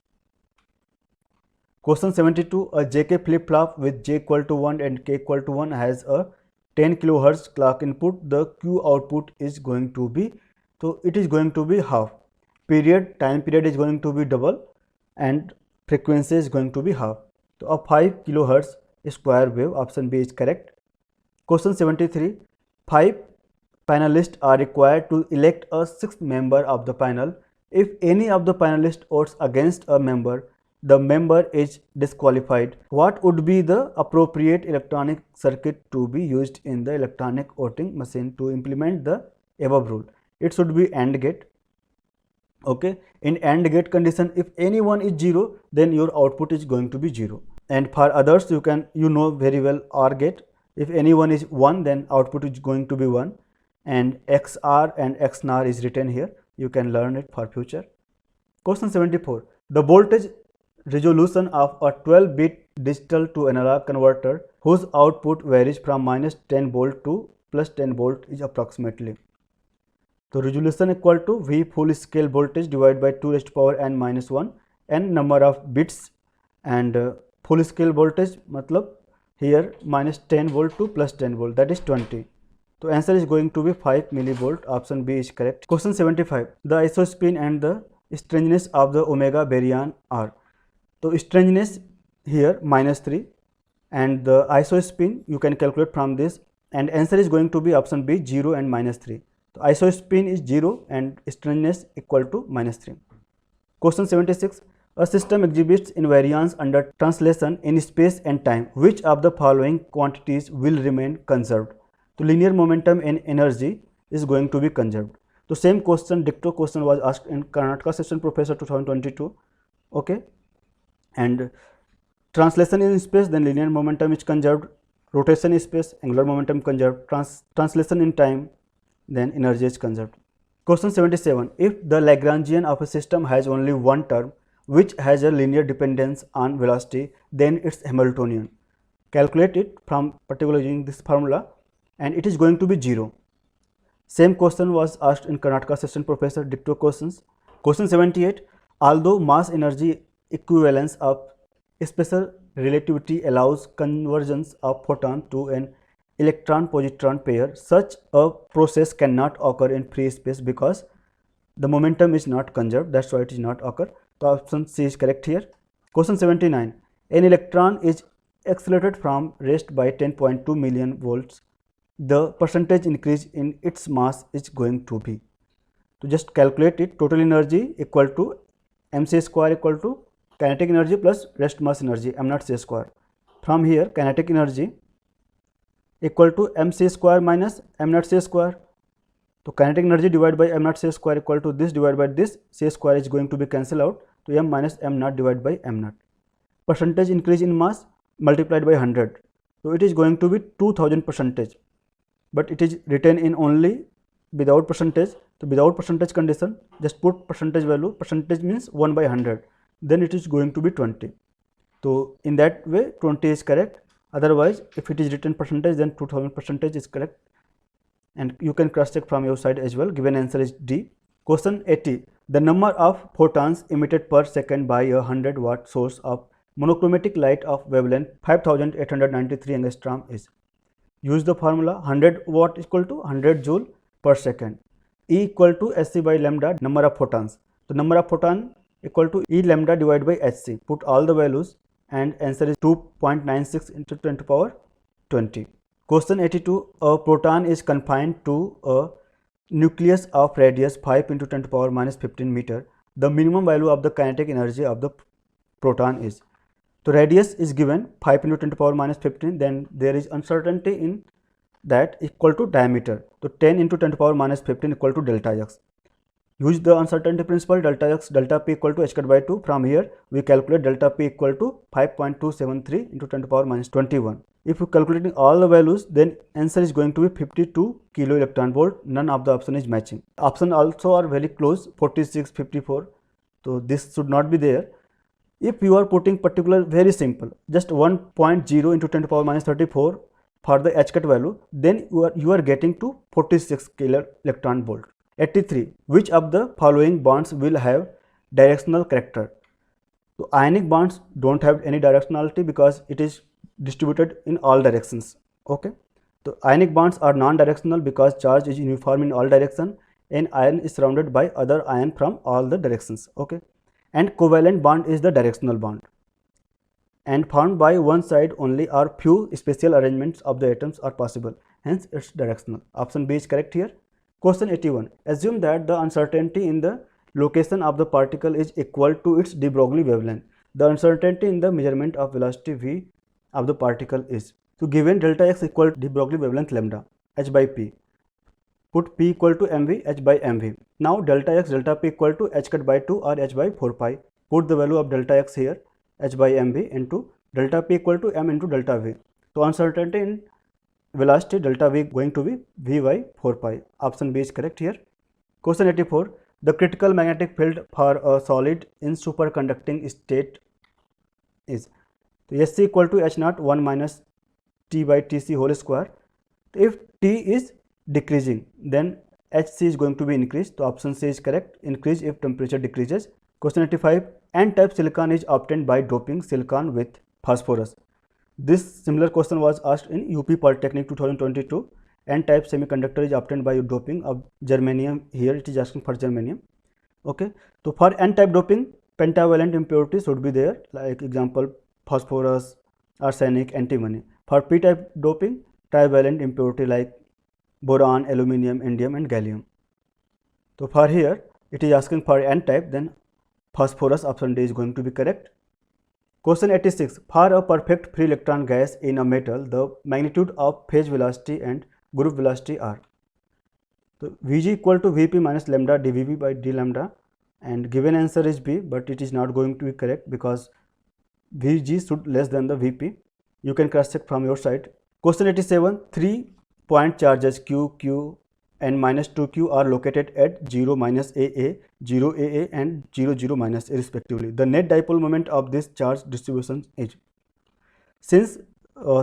Question 72. A JK flip flop with J equal to 1 and K equal to 1 has a 10 kHz clock input. The Q output is going to be, so it is going to be half. Time period is going to be double, and frequency is going to be half. So a 5 kHz square wave, option B is correct. Question 73. 5 panelists are required to elect a 6th member of the panel. If any of the panelists votes against a member, the member is disqualified. What would be the appropriate electronic circuit to be used in the electronic voting machine to implement the above rule? It should be AND gate. Okay. In AND gate condition, if any one is 0, then your output is going to be 0. And for others, you know very well OR gate. If any one is 1, then output is going to be 1. And XR and XNOR is written here. You can learn it for future. Question 74. The voltage resolution of a 12-bit digital to analog converter whose output varies from minus 10 volt to plus 10 volt is approximately. So resolution equal to V full scale voltage divided by 2 raised to power n minus 1, n number of bits, and full scale voltage matlab here minus 10 volt to plus 10 volt, that is 20. So answer is going to be 5 millivolt. Option B is correct. Question 75. The isospin and the strangeness of the omega baryon are. So strangeness here minus 3, and the isospin you can calculate from this, and answer is going to be option B, 0 and minus 3. So isospin is 0 and strangeness equal to minus 3. Question 76. A system exhibits invariance under translation in space and time. Which of the following quantities will remain conserved? So linear momentum and energy is going to be conserved. So same question, dicto question was asked in Karnataka Session Professor 2022. Okay. And translation in space, then linear momentum is conserved. Rotation in space, angular momentum conserved. Translation in time, then energy is conserved. Question 77. If the Lagrangian of a system has only one term which has a linear dependence on velocity, then it's Hamiltonian. Calculate it from particularly using this formula, and it is going to be 0. Same question was asked in Karnataka Assistant Professor, dicto questions. Question 78. Although mass energy equivalence of special relativity allows convergence of photon to an electron-positron pair, such a process cannot occur in free space because the momentum is not conserved. That's why it is not occur. So option C is correct here. Question 79. An electron is accelerated from rest by 10.2 million volts. The percentage increase in its mass is going to be. To just calculate it, total energy equal to mc square equal to kinetic energy plus rest mass energy m naught c square. From here, kinetic energy equal to mc square minus m naught c square. So kinetic energy divided by m naught c square equal to this divided by this, c square is going to be cancelled out, to m minus m naught divided by m naught. Percentage increase in mass multiplied by 100. So it is going to be 2000 percentage, but it is written in only without percentage. So without percentage condition, just put percentage value. Percentage means 1 by 100. Then it is going to be 20. So in that way 20 is correct. Otherwise, if it is written percentage, then 2000 percentage is correct. And you can cross check from your side as well. Given answer is D. Question 80. The number of photons emitted per second by a 100-watt source of monochromatic light of wavelength 5893 angstrom is. Use the formula 100 watt equal to 100 joule per second. E equal to Hc by lambda, number of photons. So number of photon equal to E lambda divided by Hc. Put all the values and answer is 2.96 into 10 to the power 20. Question 82. A proton is confined to a nucleus of radius 5 into 10 to the power minus 15 meter. The minimum value of the kinetic energy of the proton is. So radius is given 5 into 10 to the power minus 15, then there is uncertainty in that equal to diameter. So 10 into 10 to the power minus 15 equal to delta x. Use the uncertainty principle, delta x, delta p equal to h cut by 2. From here we calculate delta p equal to 5.273 into 10 to the power minus 21. If you calculating all the values, then answer is going to be 52 kilo electron volt. None of the option is matching. Option also are very close, 46, 54. So this should not be there. If you are putting particular, very simple, just 1.0 into 10 to the power minus 34 for the h cut value, then you are getting to 46 kilo electron volt. 83. Which of the following bonds will have directional character? So ionic bonds don't have any directionality because it is distributed in all directions. Okay. So ionic bonds are non-directional because charge is uniform in all direction and ion is surrounded by other ion from all the directions. Okay. And covalent bond is the directional bond and formed by one side only, or few special arrangements of the atoms are possible, hence it's directional. Option B is correct here. Question 81. Assume that the uncertainty in the location of the particle is equal to its de Broglie wavelength. The uncertainty in the measurement of velocity v of the particle is. So given delta x equal to de Broglie wavelength lambda h by p. Put p equal to mv, h by mv. Now delta x, delta p equal to h cut by 2 or h by 4 pi. Put the value of delta x here, h by mv, into delta p equal to m into delta v. So uncertainty in velocity delta v going to be v by 4 pi. Option B is correct here. Question 84. The critical magnetic field for a solid in superconducting state is. So Sc equal to h naught 1 minus T by Tc whole square. If T is decreasing, then Hc is going to be increased. So option C is correct. Increase if temperature decreases. Question 85. N-type silicon is obtained by doping silicon with phosphorus. This similar question was asked in UP Polytechnic 2022. N-type semiconductor is obtained by doping of germanium. Here it is asking for germanium. Okay. So for N-type doping, pentavalent impurities should be there, like example phosphorus, arsenic, antimony. For P-type doping, trivalent impurity like boron, aluminium, indium and gallium. So for here it is asking for N-type, then phosphorus, option D is going to be correct. Question 86. For a perfect free electron gas in a metal, the magnitude of phase velocity and group velocity are. So Vg equal to Vp minus lambda dVv by d lambda, and given answer is B, but it is not going to be correct because Vg should less than the Vp. You can cross check from your side. Question 87. 3 point charges Q, Q and minus 2Q are located at 0 minus AA, 0 AA and 0 0 minus A respectively. The net dipole moment of this charge distribution is. Since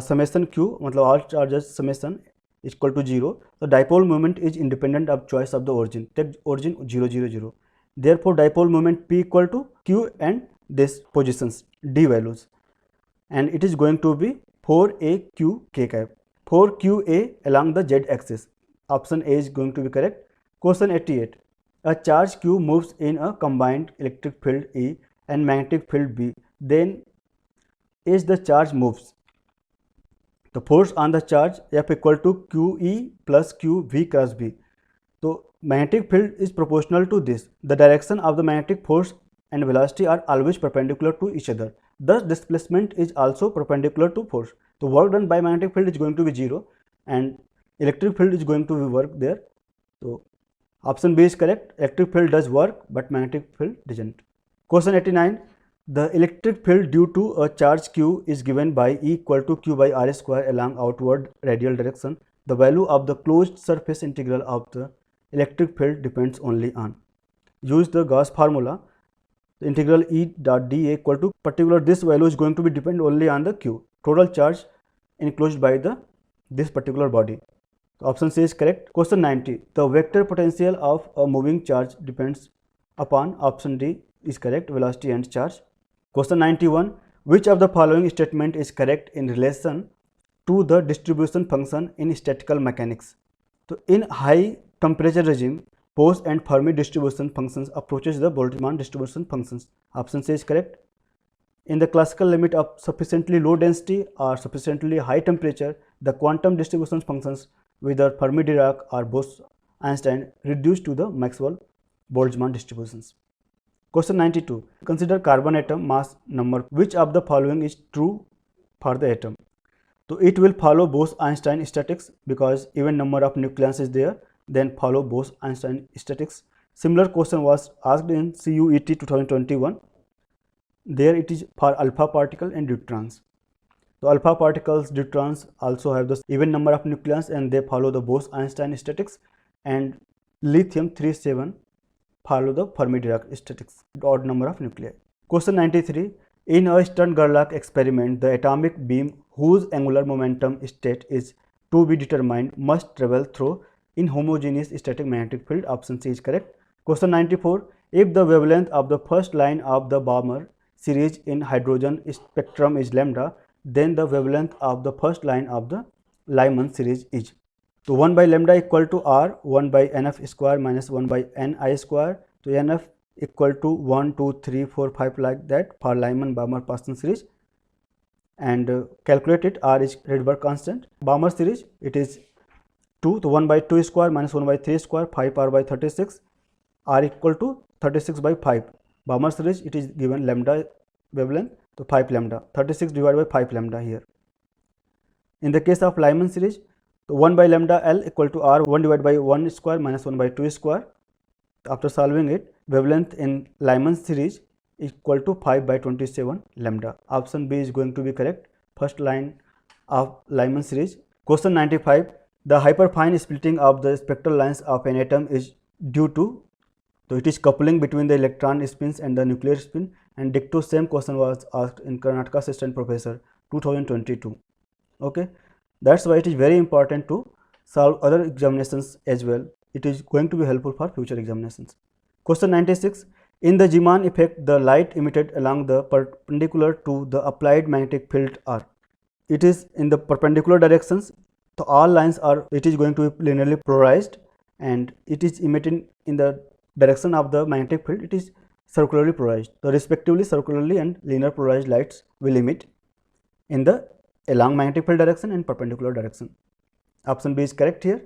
summation Q, मतलब all charges summation is equal to 0. The dipole moment is independent of choice of the origin. Take origin 0, 0, 0. Therefore, dipole moment P equal to Q and this positions D values, and it is going to be 4AQ K cap. 4QA along the Z axis. Option A is going to be correct. Question 88. A charge Q moves in a combined electric field E and magnetic field B. Then as the charge moves, the force on the charge F equal to QE plus QV cross B. So magnetic field is proportional to this. The direction of the magnetic force and velocity are always perpendicular to each other. Thus displacement is also perpendicular to force. The work done by magnetic field is going to be 0 and electric field is going to be work there. So option B is correct. Electric field does work but magnetic field doesn't. Question 89. The electric field due to a charge Q is given by E equal to Q by R square along outward radial direction. The value of the closed surface integral of the electric field depends only on. Use the Gauss formula. The integral E dot dA equal to particular this value is going to be depend only on the Q, total charge enclosed by this particular body. So option C is correct. Question 90. The vector potential of a moving charge depends upon option D is correct, velocity and charge. Question 91. Which of the following statement is correct in relation to the distribution function in statical mechanics? So in high temperature regime, Bose and Fermi distribution functions approaches the Boltzmann distribution functions. Option C is correct. In the classical limit of sufficiently low density or sufficiently high temperature, the quantum distribution functions whether Fermi-Dirac or Bose-Einstein reduced to the Maxwell-Boltzmann distributions. Question 92. Consider carbon atom mass number. Which of the following is true for the atom? So it will follow Bose-Einstein statics because even number of nucleons is there, then follow Bose-Einstein statics. Similar question was asked in CUET 2021. There it is for alpha particle and deuterons. So alpha particles, deuterons also have the even number of nucleons and they follow the Bose-Einstein statics, and lithium 37 follow the Fermi-Dirac statics, odd number of nuclei. Question 93. In a Stern-Gerlach experiment, the atomic beam whose angular momentum state is to be determined must travel through inhomogeneous static magnetic field. Option C is correct. Question 94. If the wavelength of the first line of the Balmer series in hydrogen spectrum is lambda, then the wavelength of the first line of the Lyman series is. So 1 by lambda equal to R, 1 by NF square minus 1 by NI square. So NF equal to 1, 2, 3, 4, 5 like that for Lyman-Balmer-Parsons series, and calculate it. R is Rydberg constant. Balmer series it is 2, so 1 by 2 square minus 1 by 3 square, 5 R by 36, R equal to 36 by 5. Balmer series it is given lambda wavelength, so 5 lambda, 36 divided by 5 lambda here. In the case of Lyman series, so 1 by lambda L equal to R, 1 divided by 1 square minus 1 by 2 square. After solving it, wavelength in Lyman series equal to 5 by 27 lambda. Option B is going to be correct. First line of Lyman series. Question 95. The hyperfine splitting of the spectral lines of an atom is due to, so it is coupling between the electron spins and the nuclear spin, and dicto same question was asked in Karnataka Assistant Professor 2022. Okay. That's why it is very important to solve other examinations as well. It is going to be helpful for future examinations. Question 96. In the Zeeman effect, the light emitted along the perpendicular to the applied magnetic field are. It is in the perpendicular directions. So all lines are, it is going to be linearly polarized, and it is emitting in the direction of the magnetic field. It is circularly polarized. So respectively circularly and linear polarized lights will emit in the along magnetic field direction and perpendicular direction. Option B is correct here.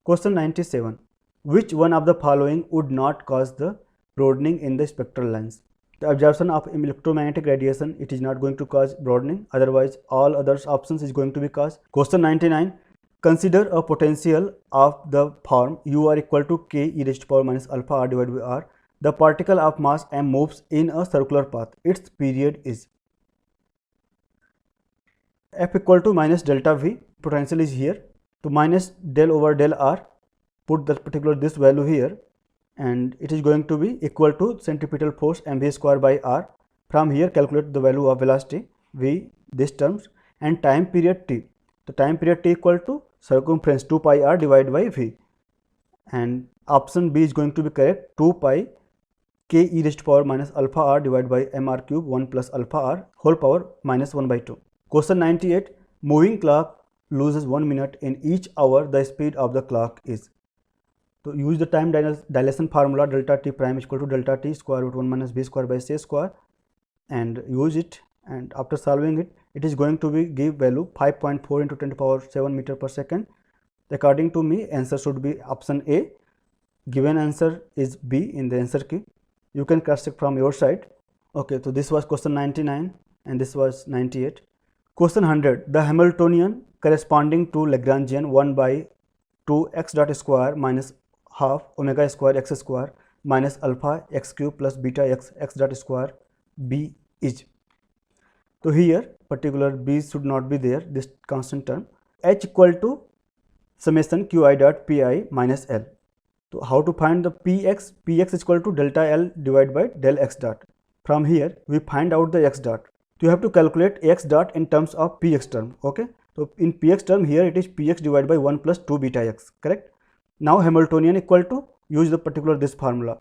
Question 97. Which one of the following would not cause the broadening in the spectral lines? The absorption of electromagnetic radiation, it is not going to cause broadening, otherwise all other options is going to be caused. Question 99. Consider a potential of the form U are equal to K e raised to power minus alpha R divided by R. The particle of mass m moves in a circular path. Its period is. F equal to minus delta V, potential is here, to minus del over del R, put the particular this value here, and it is going to be equal to centripetal force mv square by R. From here calculate the value of velocity V, this terms, and time period t. The time period t equal to circumference 2 pi r divided by v, and option B is going to be correct, 2 pi k e raised to power minus alpha r divided by mr cube 1 plus alpha r whole power minus 1 by 2. Question 98, moving clock loses 1 minute in each hour, the speed of the clock is. So use the time dilation formula, delta t prime is equal to delta t square root 1 minus b square by c square, and use it, and after solving it, it is going to be give value 5.4 into 10 to the power 7 meter per second. According to me, answer should be option A. Given answer is B in the answer key. You can cross check from your side. Okay, so this was question 99 and this was 98. Question 100, the Hamiltonian corresponding to Lagrangian 1 by 2 x dot square minus half omega square x square minus alpha x cube plus beta x x dot square b is. So here particular b should not be there, this constant term. H equal to summation qi dot pi minus l. So how to find the px? Px is equal to delta l divided by del x dot. From here we find out the x dot. So you have to calculate x dot in terms of px term. Okay, so in px term here it is px divided by 1 plus 2 beta x, correct? Now Hamiltonian equal to, use the particular this formula.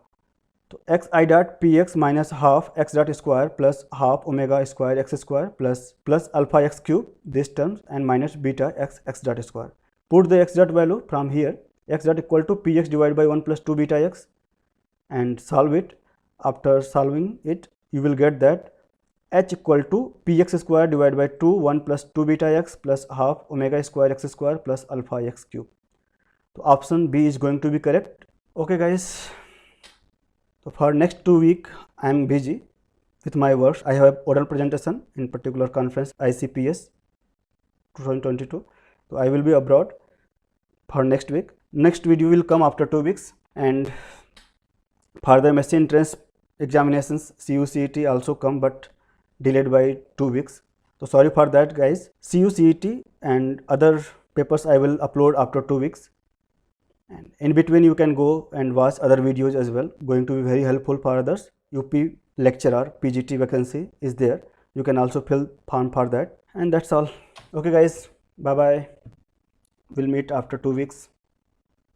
So xi dot px minus half x dot square plus half omega square x square plus alpha x cube, this terms, and minus beta x x dot square. Put the x dot value from here, x dot equal to px divided by 1 plus 2 beta x, and solve it. After solving it, you will get that h equal to px square divided by 2 1 plus 2 beta x plus half omega square x square plus alpha x cube. So option B is going to be correct. Okay guys, so for next 2 weeks I am busy with my works. I have oral presentation in particular conference ICPS 2022. So I will be abroad for next week. Next video will come after 2 weeks, and for the MSc entrance examinations CUCET also come but delayed by 2 weeks. So sorry for that guys. CUCET and other papers I will upload after 2 weeks, and in between you can go and watch other videos as well, going to be very helpful for others. UP lecturer PGT vacancy is there, you can also fill form for that, and that's all. Okay guys, bye bye, we'll meet after 2 weeks.